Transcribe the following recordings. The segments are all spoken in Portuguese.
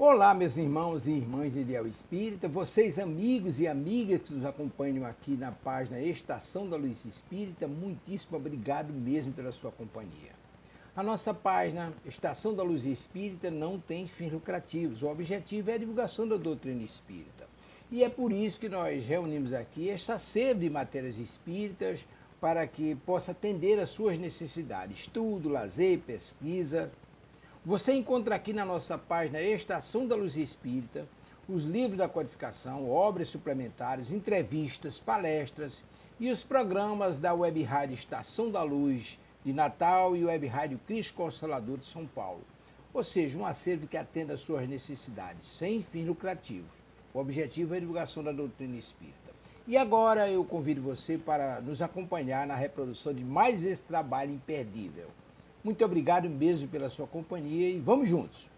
Olá, meus irmãos e irmãs de Ideal Espírita, vocês amigos e amigas que nos acompanham aqui na página Estação da Luz Espírita, muitíssimo obrigado mesmo pela sua companhia. A nossa página Estação da Luz Espírita não tem fins lucrativos, o objetivo é a divulgação da doutrina espírita. E é por isso que nós reunimos aqui esta sede de matérias espíritas para que possa atender às suas necessidades, estudo, lazer, pesquisa. Você encontra aqui na nossa página Estação da Luz Espírita os livros da codificação, obras suplementares, entrevistas, palestras e os programas da Web Rádio Estação da Luz de Natal e Web Rádio Cristo Consolador de São Paulo. Ou seja, um acervo que atenda às suas necessidades, sem fins lucrativos. O objetivo é a divulgação da doutrina espírita. E agora eu convido você para nos acompanhar na reprodução de mais esse trabalho imperdível. Muito obrigado mesmo pela sua companhia e vamos juntos!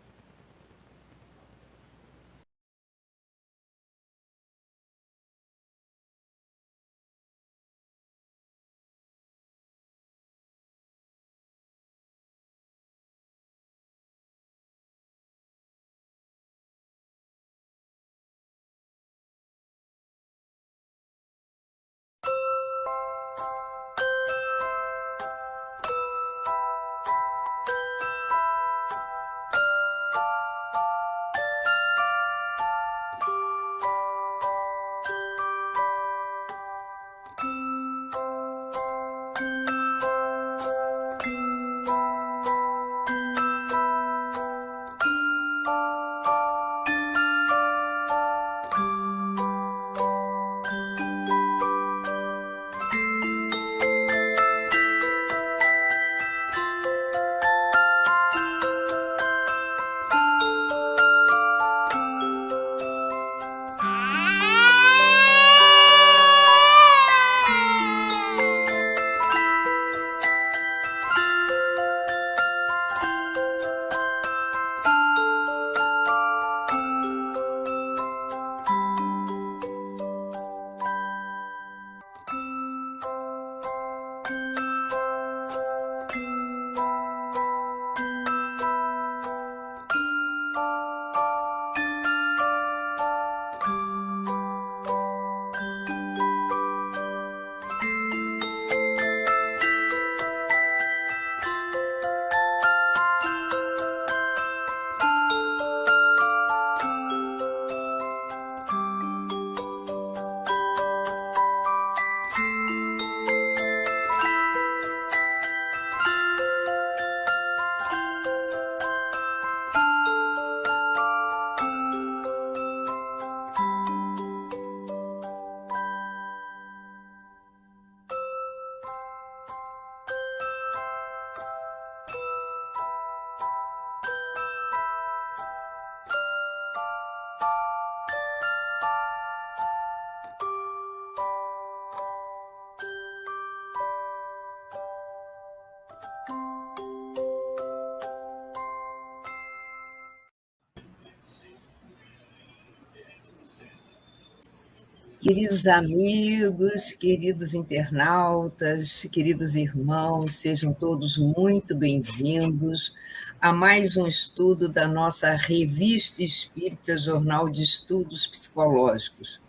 Queridos amigos, queridos internautas, queridos irmãos, sejam todos muito bem-vindos a mais um estudo da nossa Revista Espírita Jornal de Estudos Psicológicos.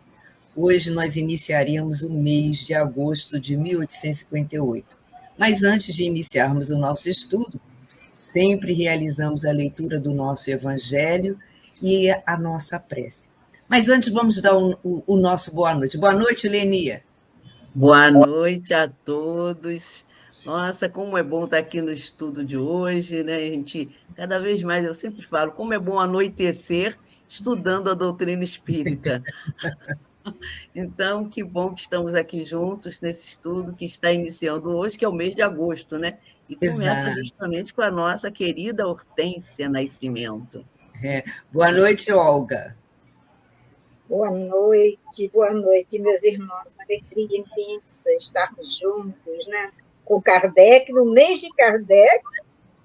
Hoje nós iniciaremos o mês de agosto de 1858. Mas antes de iniciarmos o nosso estudo, sempre realizamos a leitura do nosso Evangelho e a nossa prece. Mas antes vamos dar o nosso boa noite. Boa noite, Lenia. Boa noite a todos. Nossa, como é bom estar aqui no estudo de hoje, né? A gente, cada vez mais, eu sempre falo, como é bom anoitecer estudando a doutrina espírita. Então, que bom que estamos aqui juntos nesse estudo que está iniciando hoje, que é o mês de agosto, né? E começa justamente com a nossa querida Hortência Nascimento. Boa noite, Olga. Boa noite, meus irmãos. Uma alegria imensa estarmos juntos, né? Com Kardec, no mês de Kardec,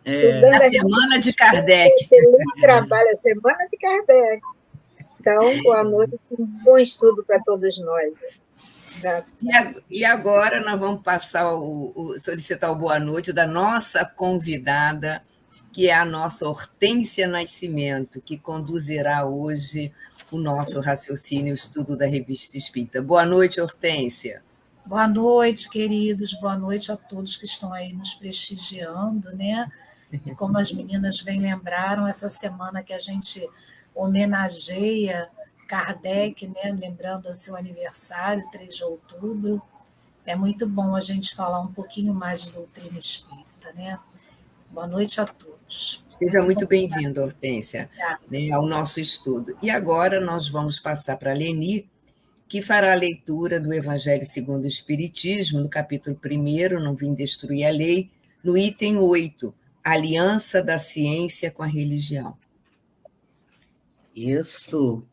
estudando a Semana de Kardec. Excelente trabalho, a Semana de Kardec. Então, boa noite, um bom estudo para todos nós. E agora nós vamos passar solicitar o boa noite da nossa convidada, que é a nossa Hortência Nascimento, que conduzirá hoje o nosso raciocínio, o estudo da Revista Espírita. Boa noite, Hortência. Boa noite, queridos, boa noite a todos que estão aí nos prestigiando, né? E como as meninas bem lembraram, essa semana que a gente homenageia Kardec, né? Lembrando o seu aniversário, 3 de outubro, é muito bom a gente falar um pouquinho mais de doutrina espírita, né? Boa noite a todos. Seja muito bem-vindo, Hortência, né, ao nosso estudo. E agora nós vamos passar para a Leni, que fará a leitura do Evangelho segundo o Espiritismo, no capítulo 1, Não Vim Destruir a Lei, no item 8, Aliança da Ciência com a Religião. Isso.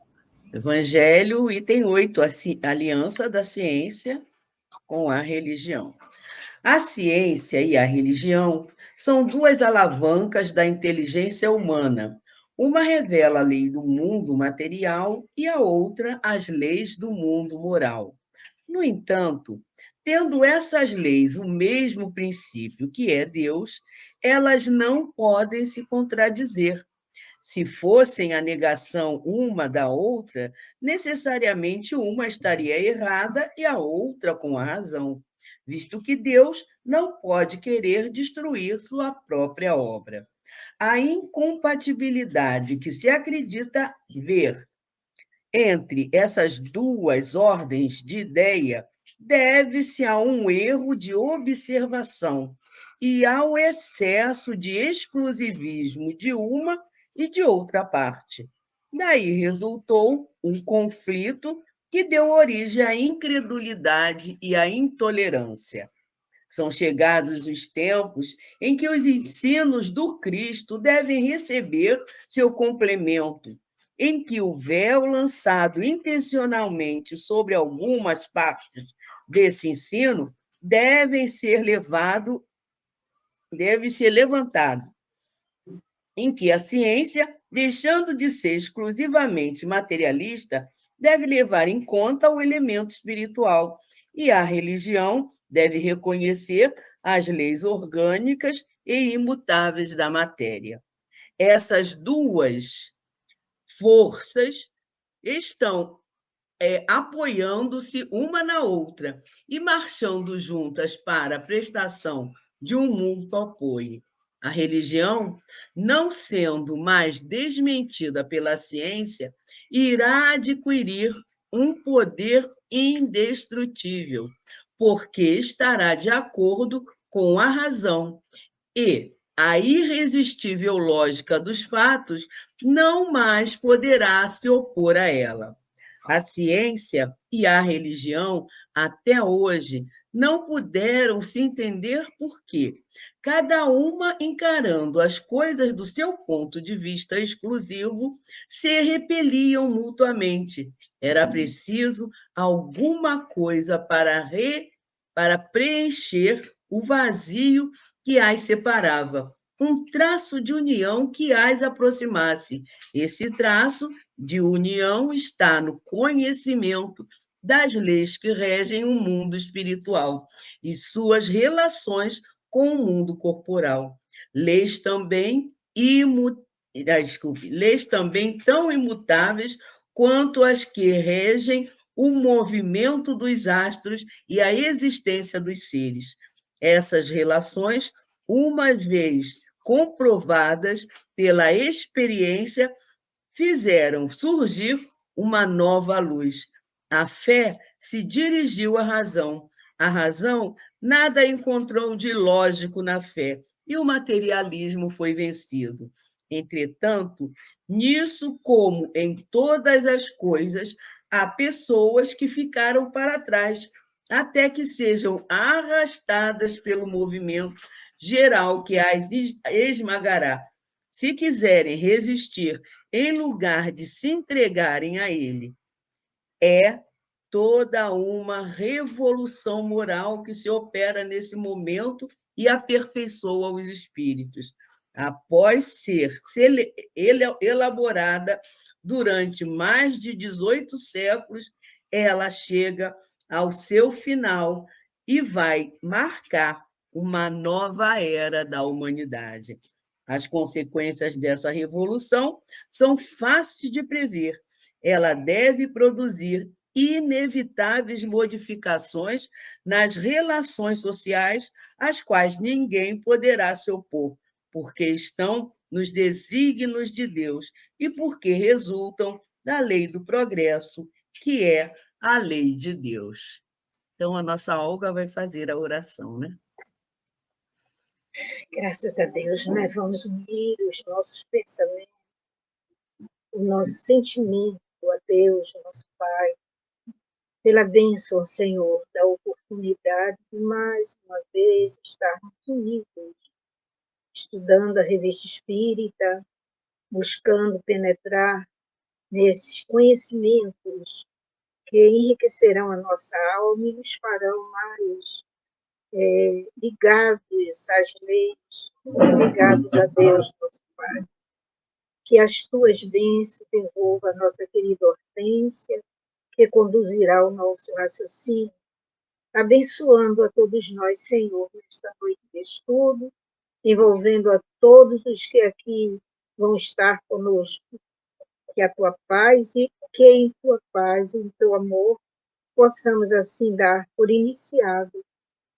Evangelho, item 8, Aliança da Ciência com a Religião. A ciência e a religião são duas alavancas da inteligência humana. Uma revela a lei do mundo material e a outra as leis do mundo moral. No entanto, tendo essas leis o mesmo princípio que é Deus, elas não podem se contradizer. Se fossem a negação uma da outra, necessariamente uma estaria errada e a outra com a razão, visto que Deus não pode querer destruir sua própria obra. A incompatibilidade que se acredita ver entre essas duas ordens de ideia deve-se a um erro de observação e ao excesso de exclusivismo de uma e de outra parte. Daí resultou um conflito que deu origem à incredulidade e à intolerância. São chegados os tempos em que os ensinos do Cristo devem receber seu complemento, em que o véu lançado intencionalmente sobre algumas partes desse ensino deve ser levantado, em que a ciência, deixando de ser exclusivamente materialista, deve levar em conta o elemento espiritual, e a religião deve reconhecer as leis orgânicas e imutáveis da matéria. Essas duas forças estão apoiando-se uma na outra e marchando juntas para a prestação de um mútuo apoio. A religião, não sendo mais desmentida pela ciência, irá adquirir um poder indestrutível, porque estará de acordo com a razão e a irresistível lógica dos fatos não mais poderá se opor a ela. A ciência e a religião, até hoje, não puderam se entender por quê, cada uma encarando as coisas do seu ponto de vista exclusivo, se repeliam mutuamente. Era preciso alguma coisa para preencher o vazio que as separava, um traço de união que as aproximasse. Esse traço de união está no conhecimento das leis que regem o mundo espiritual e suas relações com o mundo corporal. Leis também tão imutáveis quanto as que regem o movimento dos astros e a existência dos seres. Essas relações, uma vez comprovadas pela experiência, fizeram surgir uma nova luz. A fé se dirigiu à razão. A razão nada encontrou de lógico na fé e o materialismo foi vencido. Entretanto, nisso, como em todas as coisas, há pessoas que ficaram para trás, até que sejam arrastadas pelo movimento geral que as esmagará. Se quiserem resistir em lugar de se entregarem a ele, é toda uma revolução moral que se opera nesse momento e aperfeiçoa os espíritos. Após ser elaborada durante mais de 18 séculos, ela chega ao seu final e vai marcar uma nova era da humanidade. As consequências dessa revolução são fáceis de prever. Ela deve produzir inevitáveis modificações nas relações sociais, às quais ninguém poderá se opor, porque estão nos desígnios de Deus e porque resultam da lei do progresso, que é a lei de Deus. Então, a nossa Olga vai fazer a oração, né? Graças a Deus, nós vamos unir os nossos pensamentos, o nosso sentimento a Deus, nosso Pai, pela bênção, Senhor, da oportunidade de mais uma vez estarmos unidos, estudando a revista espírita, buscando penetrar nesses conhecimentos que enriquecerão a nossa alma e nos farão mais ligados às leis, ligados a Deus, nosso Pai. Que as tuas bênçãos envolvam a nossa querida Hortência, que conduzirá o nosso raciocínio, abençoando a todos nós, Senhor, nesta noite de estudo, envolvendo a todos os que aqui vão estar conosco. Que a tua paz e que em tua paz e em teu amor possamos assim dar por iniciado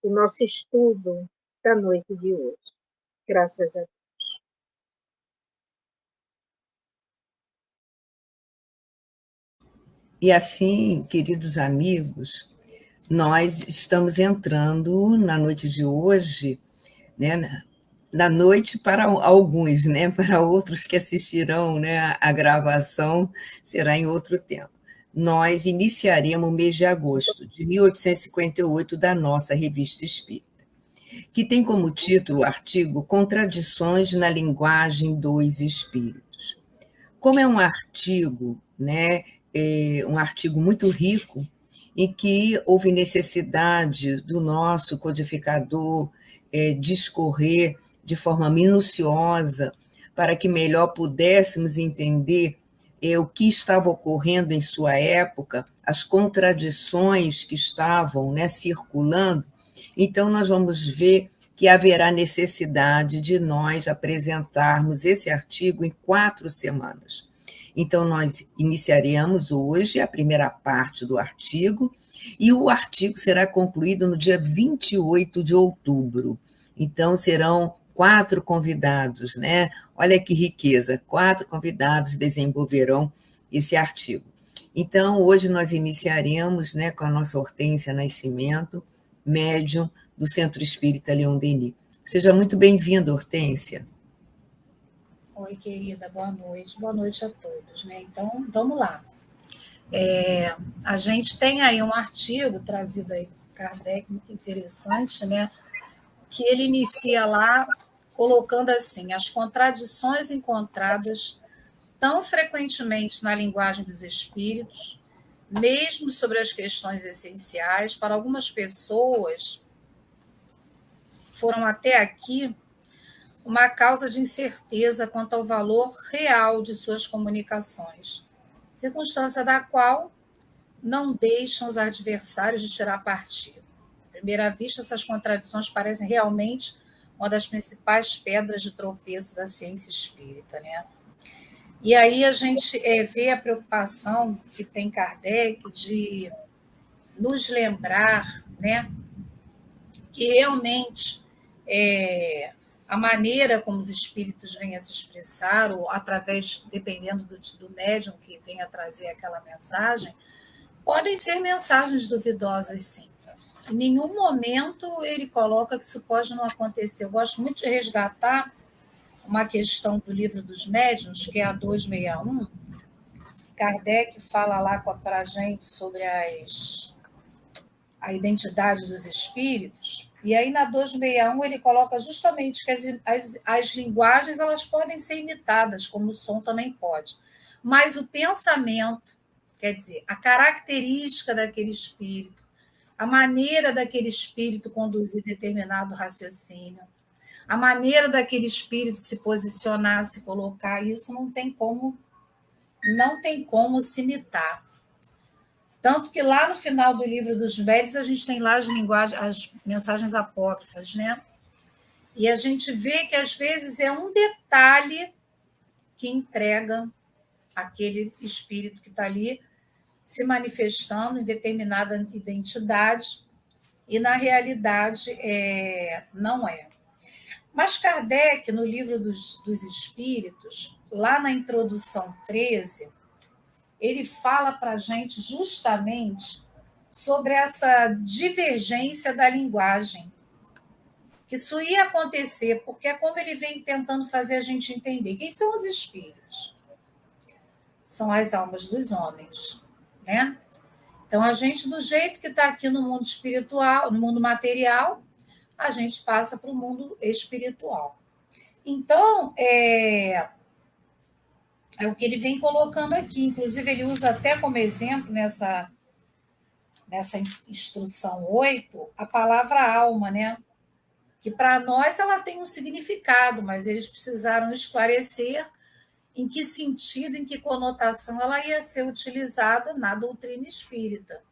o nosso estudo da noite de hoje. Graças a Deus. E assim, queridos amigos, nós estamos entrando na noite de hoje, né, na noite para alguns, né, para outros que assistirão, né, a gravação será em outro tempo. Nós iniciaremos o mês de agosto de 1858 da nossa Revista Espírita, que tem como título o artigo Contradições na Linguagem dos Espíritos. Como é um artigo, né, um artigo muito rico, em que houve necessidade do nosso codificador discorrer de forma minuciosa para que melhor pudéssemos entender o que estava ocorrendo em sua época, as contradições que estavam, né, circulando. Então, nós vamos ver que haverá necessidade de nós apresentarmos esse artigo em 4 semanas. Então, nós iniciaremos hoje a primeira parte do artigo, e o artigo será concluído no dia 28 de outubro. Então, serão 4 convidados, né? Olha que riqueza, 4 convidados desenvolverão esse artigo. Então, hoje nós iniciaremos, né, com a nossa Hortência Nascimento, médium do Centro Espírita Leon Denis. Seja muito bem-vinda, Hortência. Oi, querida, boa noite a todos, né? Então, vamos lá. A gente tem aí um artigo trazido aí por Kardec, muito interessante, né? Que ele inicia lá colocando assim: as contradições encontradas tão frequentemente na linguagem dos espíritos, mesmo sobre as questões essenciais, para algumas pessoas, foram até aqui uma causa de incerteza quanto ao valor real de suas comunicações, circunstância da qual não deixam os adversários de tirar partido. À primeira vista, essas contradições parecem realmente uma das principais pedras de tropeço da ciência espírita, né? E aí a gente vê a preocupação que tem Kardec de nos lembrar, né, que realmente a maneira como os espíritos vêm a se expressar, ou através, dependendo do médium que venha trazer aquela mensagem, podem ser mensagens duvidosas, sim. Em nenhum momento ele coloca que isso pode não acontecer. Eu gosto muito de resgatar uma questão do livro dos médiuns, que é a 261. Kardec fala lá para a gente sobre a identidade dos espíritos, e aí na 261 ele coloca justamente que as linguagens elas podem ser imitadas, como o som também pode, mas o pensamento, quer dizer, a característica daquele espírito, a maneira daquele espírito conduzir determinado raciocínio, a maneira daquele espírito se posicionar, se colocar, isso não tem como se imitar. Tanto que lá no final do livro dos médiuns a gente tem lá as mensagens apócrifas, né? E a gente vê que, às vezes, é um detalhe que entrega aquele espírito que está ali se manifestando em determinada identidade, e, na realidade, não é. Mas Kardec, no Livro dos Espíritos, lá na introdução 13, ele fala para a gente justamente sobre essa divergência da linguagem, que isso ia acontecer, porque é como ele vem tentando fazer a gente entender. Quem são os espíritos? São as almas dos homens, né? Então, a gente, do jeito que está aqui no mundo espiritual, no mundo material, a gente passa para o mundo espiritual. Então, é o que ele vem colocando aqui. Inclusive, ele usa até como exemplo, nessa instrução 8, a palavra alma, né? Que para nós ela tem um significado, mas eles precisaram esclarecer em que sentido, em que conotação ela ia ser utilizada na doutrina espírita.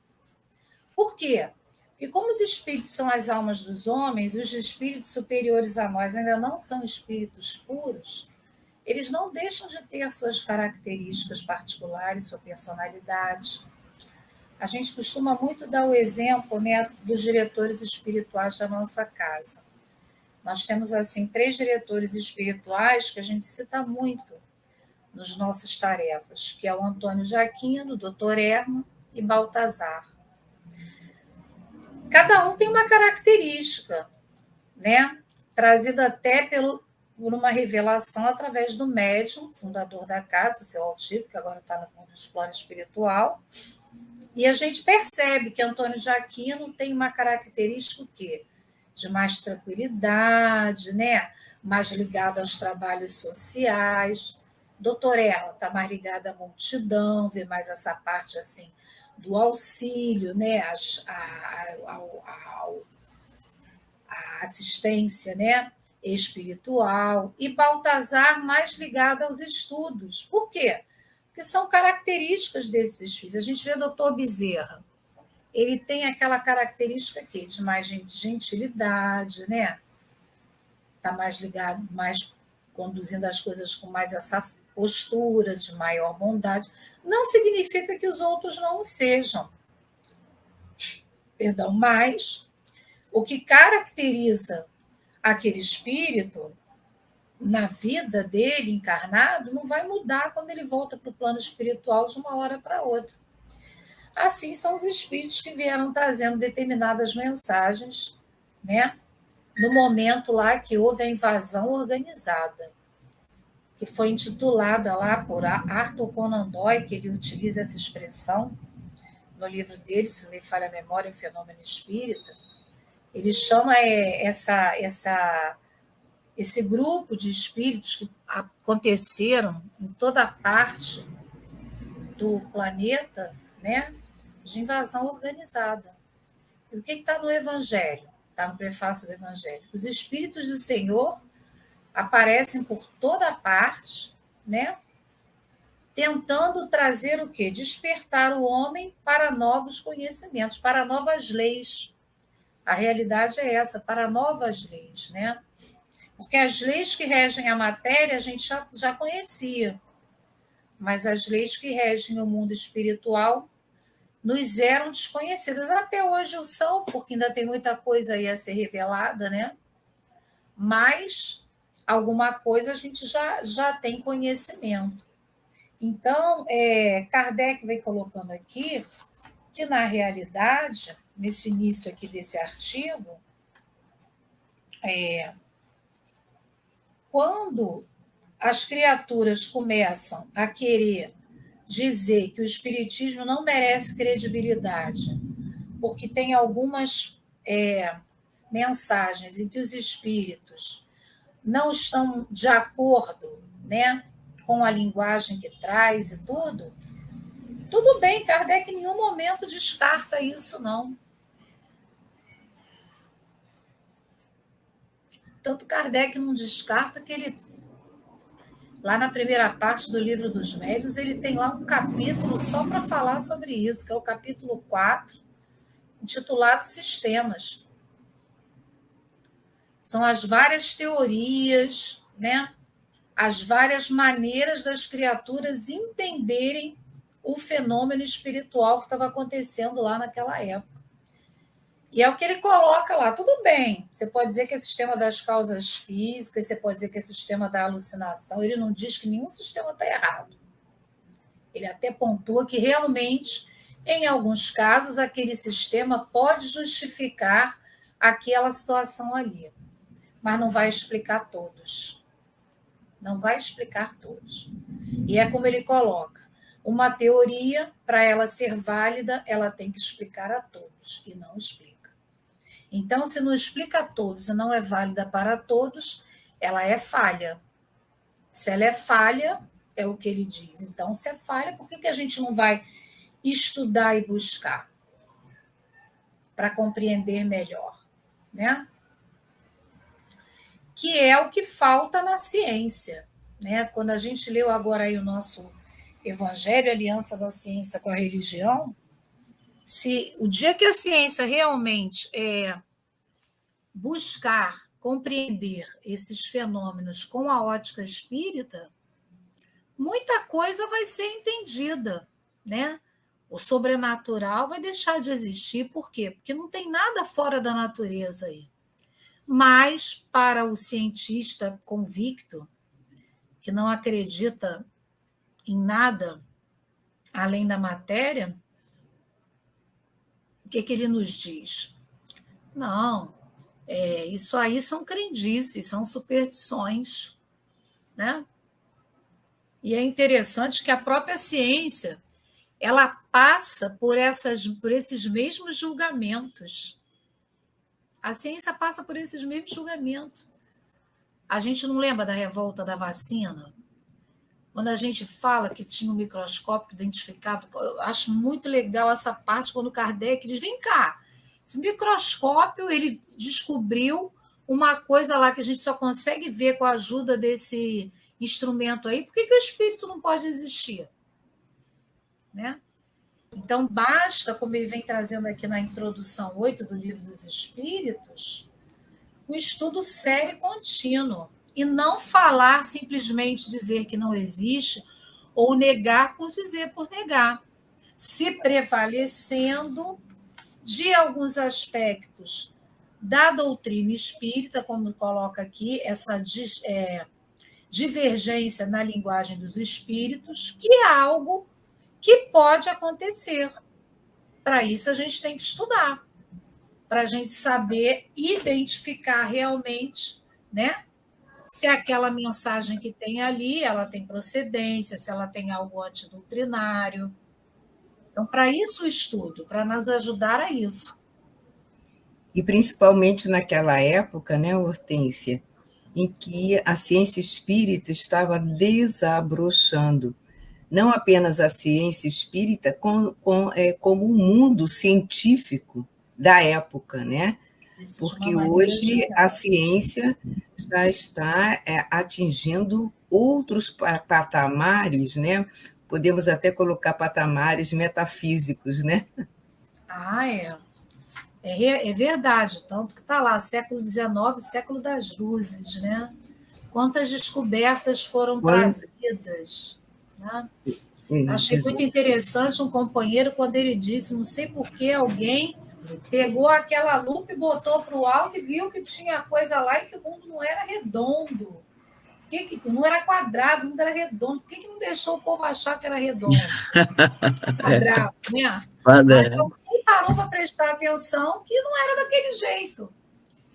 Por quê? Porque como os espíritos são as almas dos homens, os espíritos superiores a nós ainda não são espíritos puros, eles não deixam de ter suas características particulares, sua personalidade. A gente costuma muito dar o exemplo, né, dos diretores espirituais da nossa casa. Nós temos, assim, 3 diretores espirituais que a gente cita muito nas nossas tarefas, que é o Antônio Jaquino, o Dr. Erma e Baltazar. Cada um tem uma característica, né? Trazida até por uma revelação através do médium, fundador da casa, o seu Altivo, que agora está no plano espiritual. E a gente percebe que Antônio Jaquino tem uma característica o quê? De mais tranquilidade, né? Mais ligado aos trabalhos sociais. Doutor Erma está mais ligado à multidão, vê mais essa parte assim do auxílio, né? A assistência, né? Espiritual. E Baltazar mais ligado aos estudos. Por quê? Porque são características desses espíritos. A gente vê o doutor Bezerra, ele tem aquela característica aqui de mais gentilidade, né? Está mais ligado, mais conduzindo as coisas com mais essa postura de maior bondade. Não significa que os outros não o sejam. Perdão, mas o que caracteriza aquele espírito na vida dele encarnado não vai mudar quando ele volta para o plano espiritual de uma hora para outra. Assim são os espíritos que vieram trazendo determinadas mensagens, né? No momento lá que houve a invasão organizada, que foi intitulada lá por Arthur Conan Doyle, que ele utiliza essa expressão no livro dele, se não me falha a memória, O Fenômeno Espírita. Ele chama esse grupo de espíritos que aconteceram em toda parte do planeta, né, de invasão organizada. E o que está no Evangelho? Está no prefácio do Evangelho. Os espíritos do Senhor aparecem por toda parte, né, tentando trazer o quê? Despertar o homem para novos conhecimentos, para novas leis. A realidade é essa, para novas leis, né? Porque as leis que regem a matéria a gente já conhecia, mas as leis que regem o mundo espiritual nos eram desconhecidas. Até hoje o são, porque ainda tem muita coisa aí a ser revelada, né? Mas alguma coisa a gente já tem conhecimento. Então, Kardec vem colocando aqui que, na realidade, nesse início aqui desse artigo, quando as criaturas começam a querer dizer que o espiritismo não merece credibilidade, porque tem algumas mensagens em que os espíritos não estão de acordo, né, com a linguagem que traz e tudo bem, Kardec em nenhum momento descarta isso, não. Tanto Kardec não descarta que ele, lá na primeira parte do Livro dos Médiuns, ele tem lá um capítulo só para falar sobre isso, que é o capítulo 4, intitulado Sistemas. São as várias teorias, né? As várias maneiras das criaturas entenderem o fenômeno espiritual que estava acontecendo lá naquela época. E é o que ele coloca lá. Tudo bem, você pode dizer que é sistema das causas físicas, você pode dizer que é sistema da alucinação, ele não diz que nenhum sistema está errado. Ele até pontua que realmente, em alguns casos, aquele sistema pode justificar aquela situação ali, mas não vai explicar todos. Não vai explicar todos. E é como ele coloca, uma teoria, para ela ser válida, ela tem que explicar a todos, e não explica. Então, se não explica a todos e não é válida para todos, ela é falha. Se ela é falha, é o que ele diz. Então, se é falha, por que a gente não vai estudar e buscar? Para compreender melhor, né? Que é o que falta na ciência, né? Quando a gente leu agora aí o nosso Evangelho, Aliança da Ciência com a Religião, se o dia que a ciência realmente buscar compreender esses fenômenos com a ótica espírita, muita coisa vai ser entendida, né? O sobrenatural vai deixar de existir, por quê? Porque não tem nada fora da natureza aí. Mas, para o cientista convicto, que não acredita em nada além da matéria, o que ele nos diz? Não, isso aí são crendices, são superstições, né? E é interessante que a própria ciência ela passa por esses mesmos julgamentos. A ciência passa por esses mesmos julgamentos. A gente não lembra da revolta da vacina? Quando a gente fala que tinha um microscópio que identificava, eu acho muito legal essa parte quando Kardec diz, vem cá, esse microscópio ele descobriu uma coisa lá que a gente só consegue ver com a ajuda desse instrumento aí, por que o espírito não pode existir? Né? Então, basta, como ele vem trazendo aqui na introdução 8 do Livro dos Espíritos, um estudo sério e contínuo, e não falar, simplesmente dizer que não existe, ou negar por dizer por negar, se prevalecendo de alguns aspectos da doutrina espírita, como coloca aqui, essa divergência na linguagem dos espíritos, que é algo que pode acontecer. Para isso, a gente tem que estudar, para a gente saber identificar realmente, né, se aquela mensagem que tem ali, ela tem procedência, se ela tem algo antidoutrinário. Então, para isso o estudo, para nos ajudar a isso. E principalmente naquela época, né, Hortência, em que a ciência espírita estava desabrochando. Não apenas a ciência espírita, como o mundo científico da época, né? Porque hoje a ciência já está atingindo outros patamares, né? Podemos até colocar patamares metafísicos, né? É verdade, tanto que está lá, século XIX, século das luzes, né? Quantas descobertas foram trazidas, né? Achei muito interessante um companheiro quando ele disse, não sei por que alguém pegou aquela lupa e botou para o alto e viu que tinha coisa lá e que o mundo não era redondo. Não era quadrado, o mundo era redondo. Por que não deixou o povo achar que era redondo? Quadrado, né? Mas alguém parou para prestar atenção que não era daquele jeito.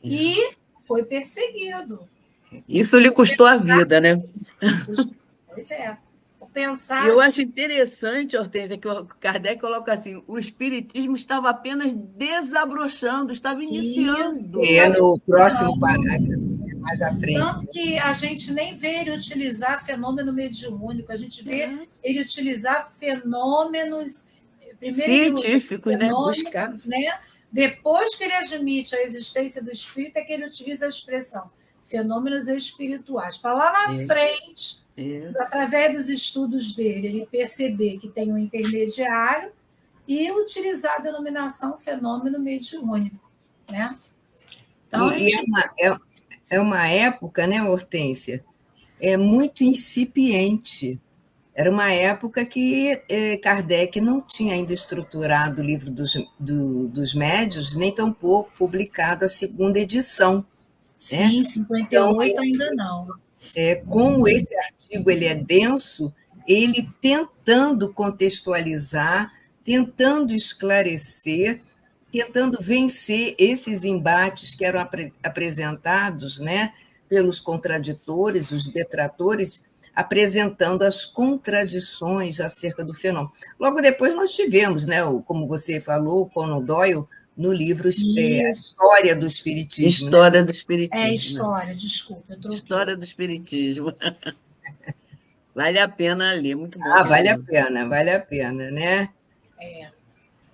E foi perseguido. Isso lhe custou a vida, né? Pois é. Pensar... Eu acho interessante, Hortência, que o Kardec coloca assim, o espiritismo estava apenas desabrochando, estava iniciando. Isso, no próximo parágrafo, mais à frente. Tanto que a gente nem vê ele utilizar fenômeno mediúnico, a gente vê ele utilizar fenômenos... científicos, né? Buscar. Né? Depois que ele admite a existência do espírito, é que ele utiliza a expressão fenômenos espirituais. Para lá na frente... através dos estudos dele, ele perceber que tem um intermediário e utilizar a denominação fenômeno mediúnico, né? Então, É uma época, né, Hortência, muito incipiente. Era uma época que Kardec não tinha ainda estruturado o livro dos médiuns, nem tampouco publicado a segunda edição. Né? Sim, 58 então, ainda não. Como esse artigo ele é denso, ele tentando contextualizar, tentando esclarecer, tentando vencer esses embates que eram apresentados, né, pelos contraditores, os detratores, apresentando as contradições acerca do fenômeno. Logo depois nós tivemos, né, como você falou, o Conan Doyle, no livro A História do Espiritismo. História, né? Do Espiritismo. História, desculpa, eu troquei. História do Espiritismo. Vale a pena ler, muito bom. Vale a pena, né?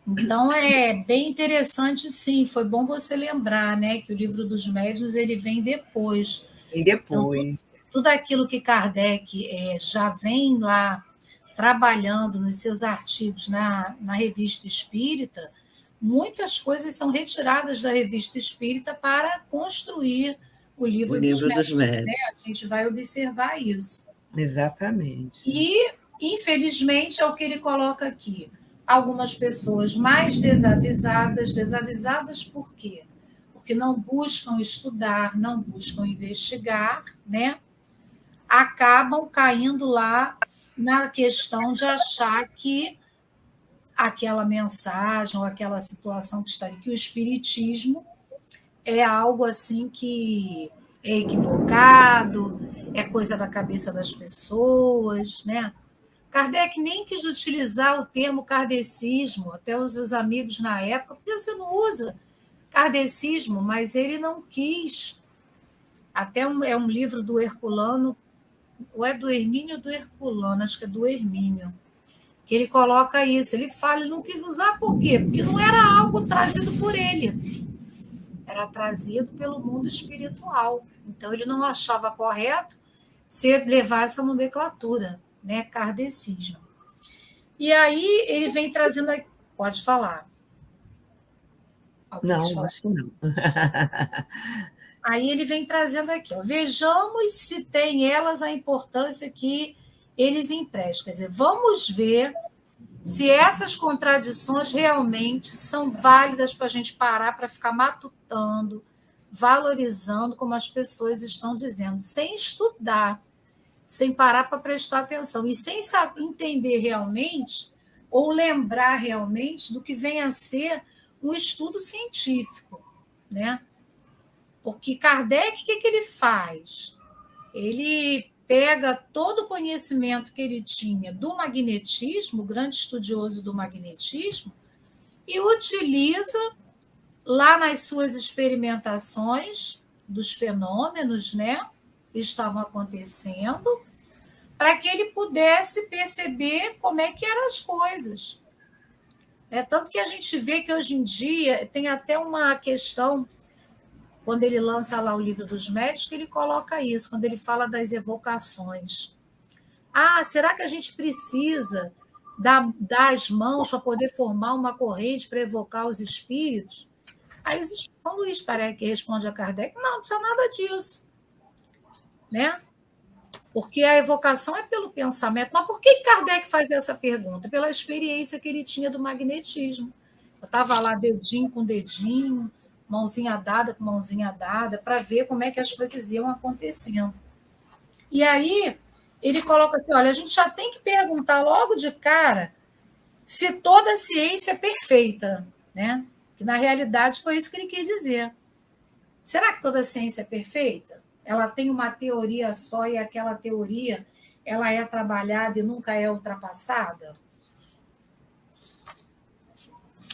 Então, é bem interessante, sim. Foi bom você lembrar, né, que o livro dos médiuns ele vem depois. Vem depois. Então, tudo aquilo que Kardec já vem lá trabalhando nos seus artigos na Revista Espírita, muitas coisas são retiradas da Revista Espírita para construir o livro dos médiuns. Né? A gente vai observar isso. Exatamente. E, infelizmente, é o que ele coloca aqui. Algumas pessoas mais desavisadas por quê? Porque não buscam estudar, não buscam investigar, né? Acabam caindo lá na questão de achar que aquela mensagem ou aquela situação que está ali, que o espiritismo é algo assim que é equivocado, é coisa da cabeça das pessoas, né? Kardec nem quis utilizar o termo kardecismo, até os seus amigos na época, porque você não usa kardecismo, mas ele não quis. Até é um livro do Herculano, ou é do Hermínio ou do Herculano, acho que é do Hermínio, que ele coloca isso. Ele fala, ele não quis usar por quê? Porque não era algo trazido por ele, era trazido pelo mundo espiritual. Então, ele não achava correto levar essa nomenclatura, né? Kardecismo. E aí, ele vem trazendo... Pode falar. Não, acho que não. Aí ele vem trazendo aqui, ó, vejamos se tem elas a importância que eles emprestam. Quer dizer, vamos ver se essas contradições realmente são válidas para a gente parar para ficar matutando, valorizando, como as pessoas estão dizendo, sem estudar, sem parar para prestar atenção e sem entender realmente ou lembrar realmente do que vem a ser um estudo científico, né? Porque Kardec, o que ele faz? Ele pega todo o conhecimento que ele tinha do magnetismo, o grande estudioso do magnetismo, e utiliza lá nas suas experimentações dos fenômenos, né, que estavam acontecendo, para que ele pudesse perceber como é que eram as coisas. Tanto que a gente vê que hoje em dia tem até uma questão, quando ele lança lá o livro dos médiuns, que ele coloca isso, quando ele fala das evocações. Será que a gente precisa dar as mãos para poder formar uma corrente para evocar os espíritos? Aí São Luís Paré que responde a Kardec, não precisa nada disso. Né? Porque a evocação é pelo pensamento. Mas por que Kardec faz essa pergunta? Pela experiência que ele tinha do magnetismo. Eu estava lá dedinho com dedinho, mãozinha dada com mãozinha dada, para ver como é que as coisas iam acontecendo. E aí, ele coloca aqui, olha, a gente já tem que perguntar logo de cara se toda a ciência é perfeita, né? Que, na realidade, foi isso que ele quis dizer. Será que toda a ciência é perfeita? Ela tem uma teoria só e aquela teoria ela é trabalhada e nunca é ultrapassada?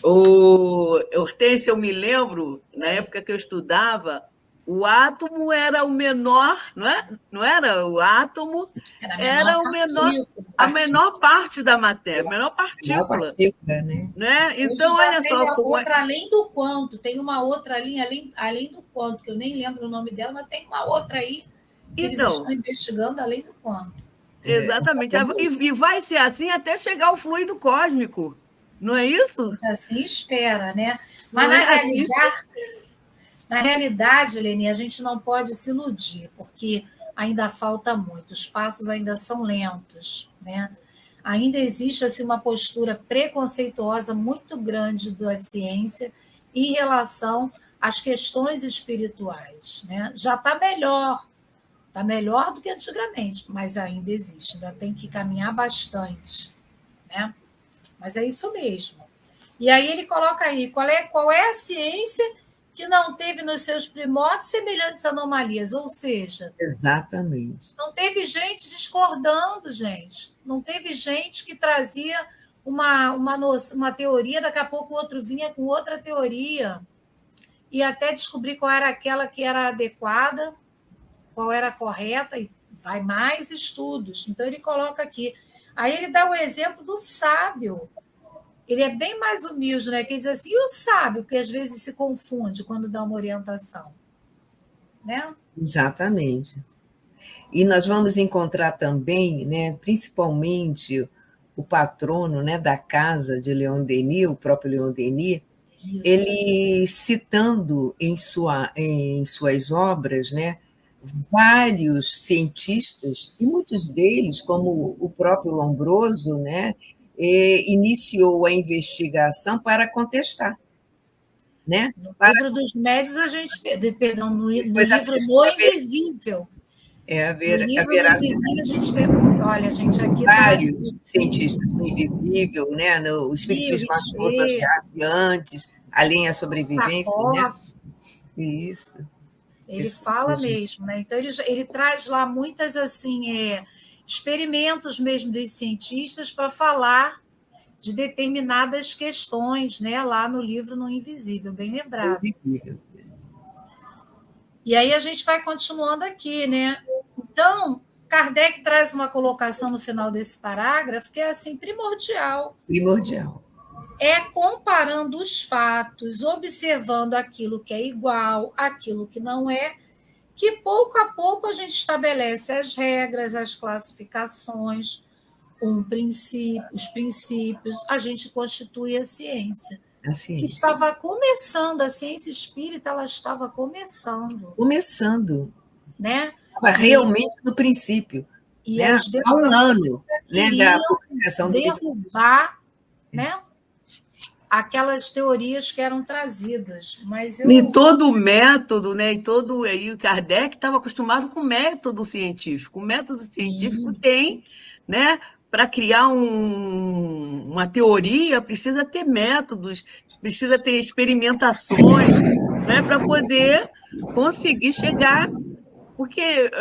Hortência, eu me lembro, na época que eu estudava, o átomo era o menor, não é? Não era? O átomo era o menor, a menor parte da matéria, a menor partícula. Né? Então, olha só. Outra além do quanto, tem uma outra linha além do quanto, que eu nem lembro o nome dela, mas tem uma outra aí que eles estão investigando além do quanto. Exatamente. E vai ser assim até chegar ao fluido cósmico. Não é isso? Assim espera, né? Mas, na realidade, Na realidade, Leni, a gente não pode se iludir, porque ainda falta muito, os passos ainda são lentos, né? Ainda existe assim, uma postura preconceituosa muito grande da ciência em relação às questões espirituais, né? Já está melhor do que antigamente, mas ainda existe, ainda tem que caminhar bastante, né? Mas é isso mesmo. E aí ele coloca aí, qual é a ciência que não teve nos seus primórdios semelhantes anomalias? Ou seja, Exatamente. não teve gente discordando, gente. Não teve gente que trazia uma teoria, daqui a pouco o outro vinha com outra teoria, e até descobrir qual era aquela que era adequada, qual era correta, e vai mais estudos. Então, ele coloca aqui. Aí ele dá o exemplo do sábio. Ele é bem mais humilde, né? Que ele diz assim, e o sábio, que às vezes se confunde quando dá uma orientação, né? Exatamente. E nós vamos encontrar também, né, principalmente o patrono, né, da casa de Leon Denis, o próprio Leon Denis, Isso. ele citando em suas obras, né, vários cientistas, e muitos deles, como o próprio Lombroso, né, iniciou a investigação para contestar, né? No livro dos médios, perdão, no livro No Invisível. No livro Do Invisível, a gente vê. Olha, gente, aqui vários cientistas do Invisível, né? No Espiritismo antes, a linha sobrevivência, né? Isso. Ele fala mesmo, né? Então, ele traz lá muitas assim, experimentos mesmo dos cientistas para falar de determinadas questões, né? Lá no livro No Invisível, bem lembrado. Invisível. E aí a gente vai continuando aqui, né? Então, Kardec traz uma colocação no final desse parágrafo que é assim primordial. Primordial. É comparando os fatos, observando aquilo que é igual, aquilo que não é, que pouco a pouco a gente estabelece as regras, as classificações, os princípios, a gente constitui a ciência. A ciência. Que estava começando, a ciência espírita, ela estava começando. Começando. Né? Realmente no princípio. E né? Há um ano, né, da publicação do livro. Derrubar, né, aquelas teorias que eram trazidas. Mas E todo o método, né? E o Kardec estava acostumado com o método científico. O método científico tem, né? Para criar uma teoria, precisa ter métodos, precisa ter experimentações, né? Para poder conseguir chegar. Porque,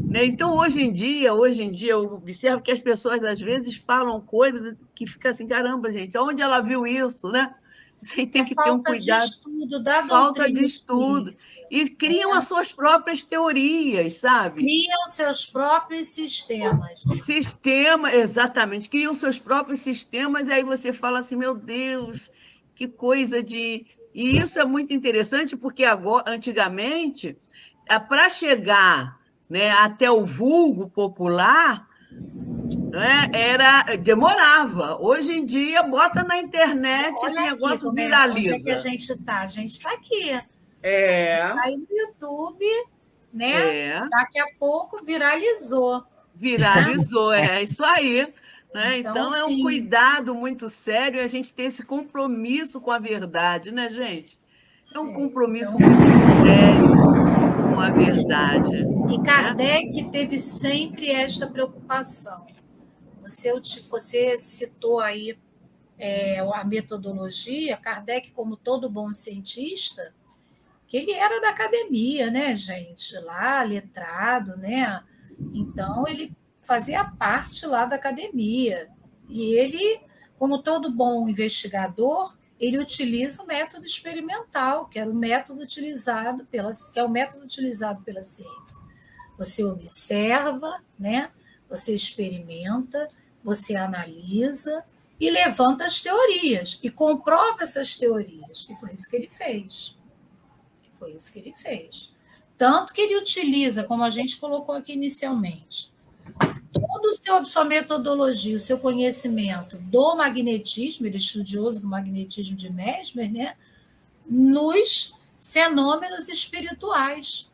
né? Então, hoje em dia, eu observo que as pessoas, às vezes, falam coisas que fica assim, caramba, gente, onde ela viu isso, né? Você tem que ter um cuidado. Falta de estudo. E criam as suas próprias teorias, sabe? Criam seus próprios sistemas. Exatamente. Criam seus próprios sistemas, e aí você fala assim, meu Deus, que coisa de... E isso é muito interessante, porque antigamente, para chegar, né, até o vulgo popular, né, demorava. Hoje em dia, bota na internet, esse negócio viraliza. Onde é que a gente está? A gente está aqui. Está aí no YouTube, né? Daqui a pouco viralizou. Viralizou, é isso aí. Né? Então, é um cuidado muito sério a gente ter esse compromisso com a verdade, né, gente? É um compromisso muito sério com a verdade. E Kardec teve sempre esta preocupação. Você citou aí a metodologia, Kardec, como todo bom cientista, que ele era da academia, né, gente? Lá, letrado, né? Então, ele fazia parte lá da academia. E ele, como todo bom investigador, ele utiliza o método experimental, que era o método utilizado pela ciência. Você observa, né? Você experimenta, você analisa e levanta as teorias e comprova essas teorias. E foi isso que ele fez. Tanto que ele utiliza, como a gente colocou aqui inicialmente, toda a sua metodologia, o seu conhecimento do magnetismo, ele é estudioso do magnetismo de Mesmer, né? nos fenômenos espirituais,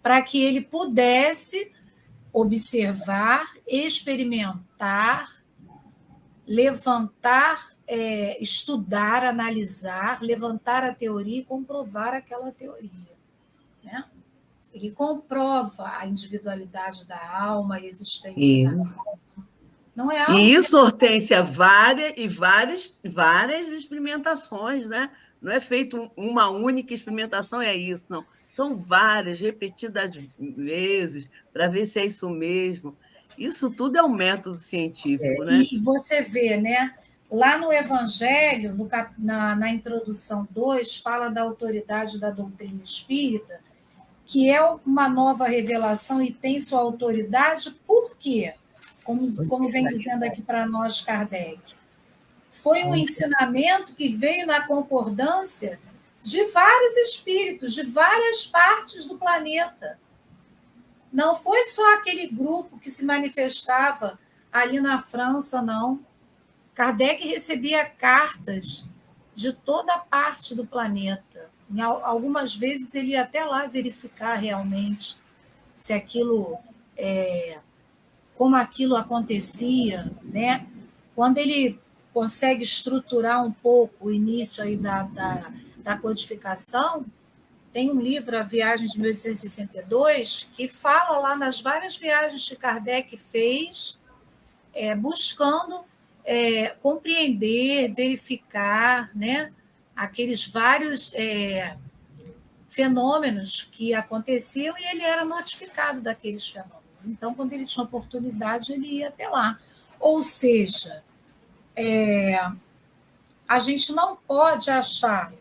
para que ele pudesse observar, experimentar, levantar, estudar, analisar, levantar a teoria e comprovar aquela teoria, né? Ele comprova a individualidade da alma, a existência da alma. Não é algo e isso, Hortência, várias experimentações, né? Não é feito uma única experimentação, é isso, não. São várias, repetidas vezes, para ver se é isso mesmo. Isso tudo é um método científico, né? E você vê, né? Lá no Evangelho, na introdução 2, fala da autoridade da doutrina espírita, que é uma nova revelação e tem sua autoridade, por quê? Como vem dizendo aqui para nós Kardec. Foi um ensinamento que veio na concordância de vários espíritos, de várias partes do planeta. Não foi só aquele grupo que se manifestava ali na França, não. Kardec recebia cartas de toda a parte do planeta. Algumas vezes ele ia até lá verificar realmente se aquilo, como aquilo acontecia, né? Quando ele consegue estruturar um pouco o início aí da codificação, tem um livro, A Viagem de 1862, que fala lá nas várias viagens que Kardec fez, buscando compreender, verificar, né, aqueles vários fenômenos que aconteciam e ele era notificado daqueles fenômenos. Então, quando ele tinha oportunidade, ele ia até lá. Ou seja, a gente não pode achar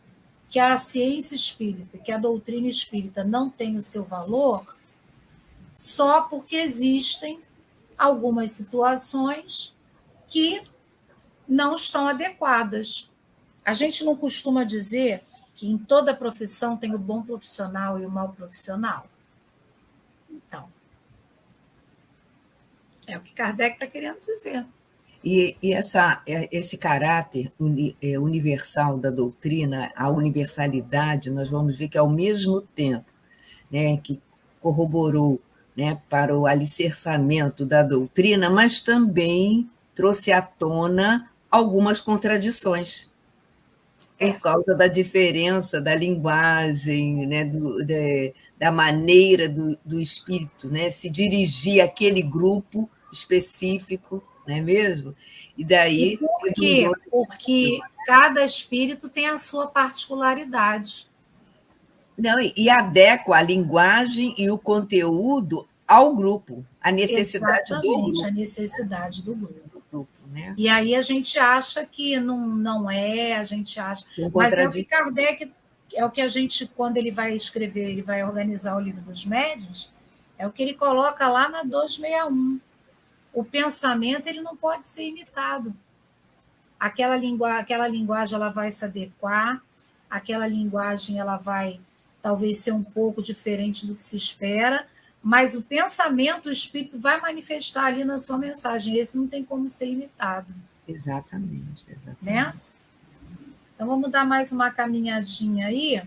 que a ciência espírita, que a doutrina espírita não tem o seu valor só porque existem algumas situações que não estão adequadas. A gente não costuma dizer que em toda profissão tem o bom profissional e o mau profissional? Então, é o que Kardec está querendo dizer. E esse caráter universal da doutrina, a universalidade, nós vamos ver que, ao mesmo tempo, né, que corroborou, né, para o alicerçamento da doutrina, mas também trouxe à tona algumas contradições, por causa da diferença da linguagem, né, da maneira do espírito, né, se dirigir àquele grupo específico, não é mesmo? E daí... E por quê? Porque cada espírito tem a sua particularidade. Não, e adequa a linguagem e o conteúdo ao grupo, a necessidade do grupo. Exatamente, a necessidade do grupo. Né? E aí a gente acha que não é, a gente acha... Mas é o que Kardec, é o que a gente, quando ele vai escrever, ele vai organizar o livro dos médiuns, é o que ele coloca lá na 261. O pensamento ele não pode ser imitado. Aquela linguagem ela vai se adequar, aquela linguagem ela vai talvez ser um pouco diferente do que se espera, mas o pensamento, o espírito vai manifestar ali na sua mensagem. Esse não tem como ser imitado. Exatamente. Né? Então, vamos dar mais uma caminhadinha aí.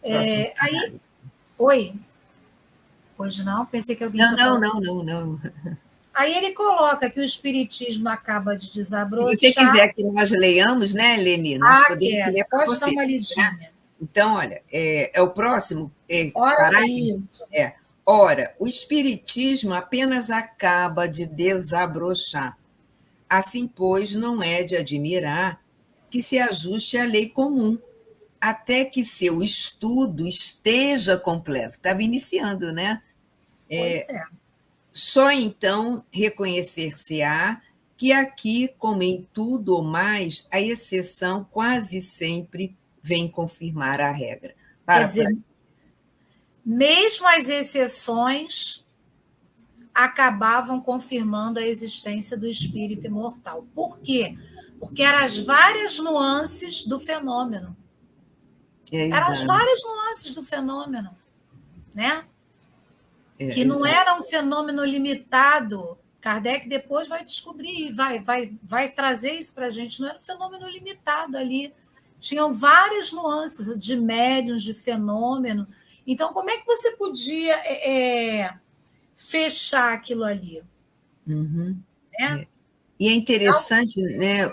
Aí, oi? Pois não? Pensei que alguém já falou. Não. Aí ele coloca que o espiritismo acaba de desabrochar. Se você quiser que nós leiamos, né, Leni? Nós podemos ler para você. Pode dar uma lidinha. Então, olha, é o próximo. Isso. Ora, o espiritismo apenas acaba de desabrochar. Assim, pois, não é de admirar que se ajuste à lei comum, até que seu estudo esteja completo. Estava iniciando, né? Pois é. Só então reconhecer-se-á que aqui, como em tudo ou mais, a exceção quase sempre vem confirmar a regra. Quer dizer, mesmo as exceções acabavam confirmando a existência do espírito imortal. Por quê? Porque eram as várias nuances do fenômeno. Eram as várias nuances do fenômeno, né? Que não era um fenômeno limitado. Kardec depois vai descobrir, vai trazer isso para a gente. Não era um fenômeno limitado ali, tinham várias nuances de médiuns, de fenômeno. Então, como é que você podia fechar aquilo ali? Uhum. Né? E é interessante, né,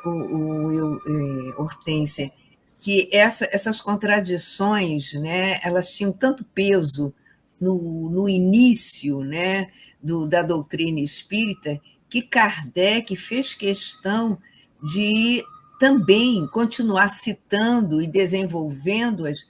Hortência, que essas contradições, né, elas tinham tanto peso no início, né, da doutrina espírita, que Kardec fez questão de também continuar citando e desenvolvendo-as,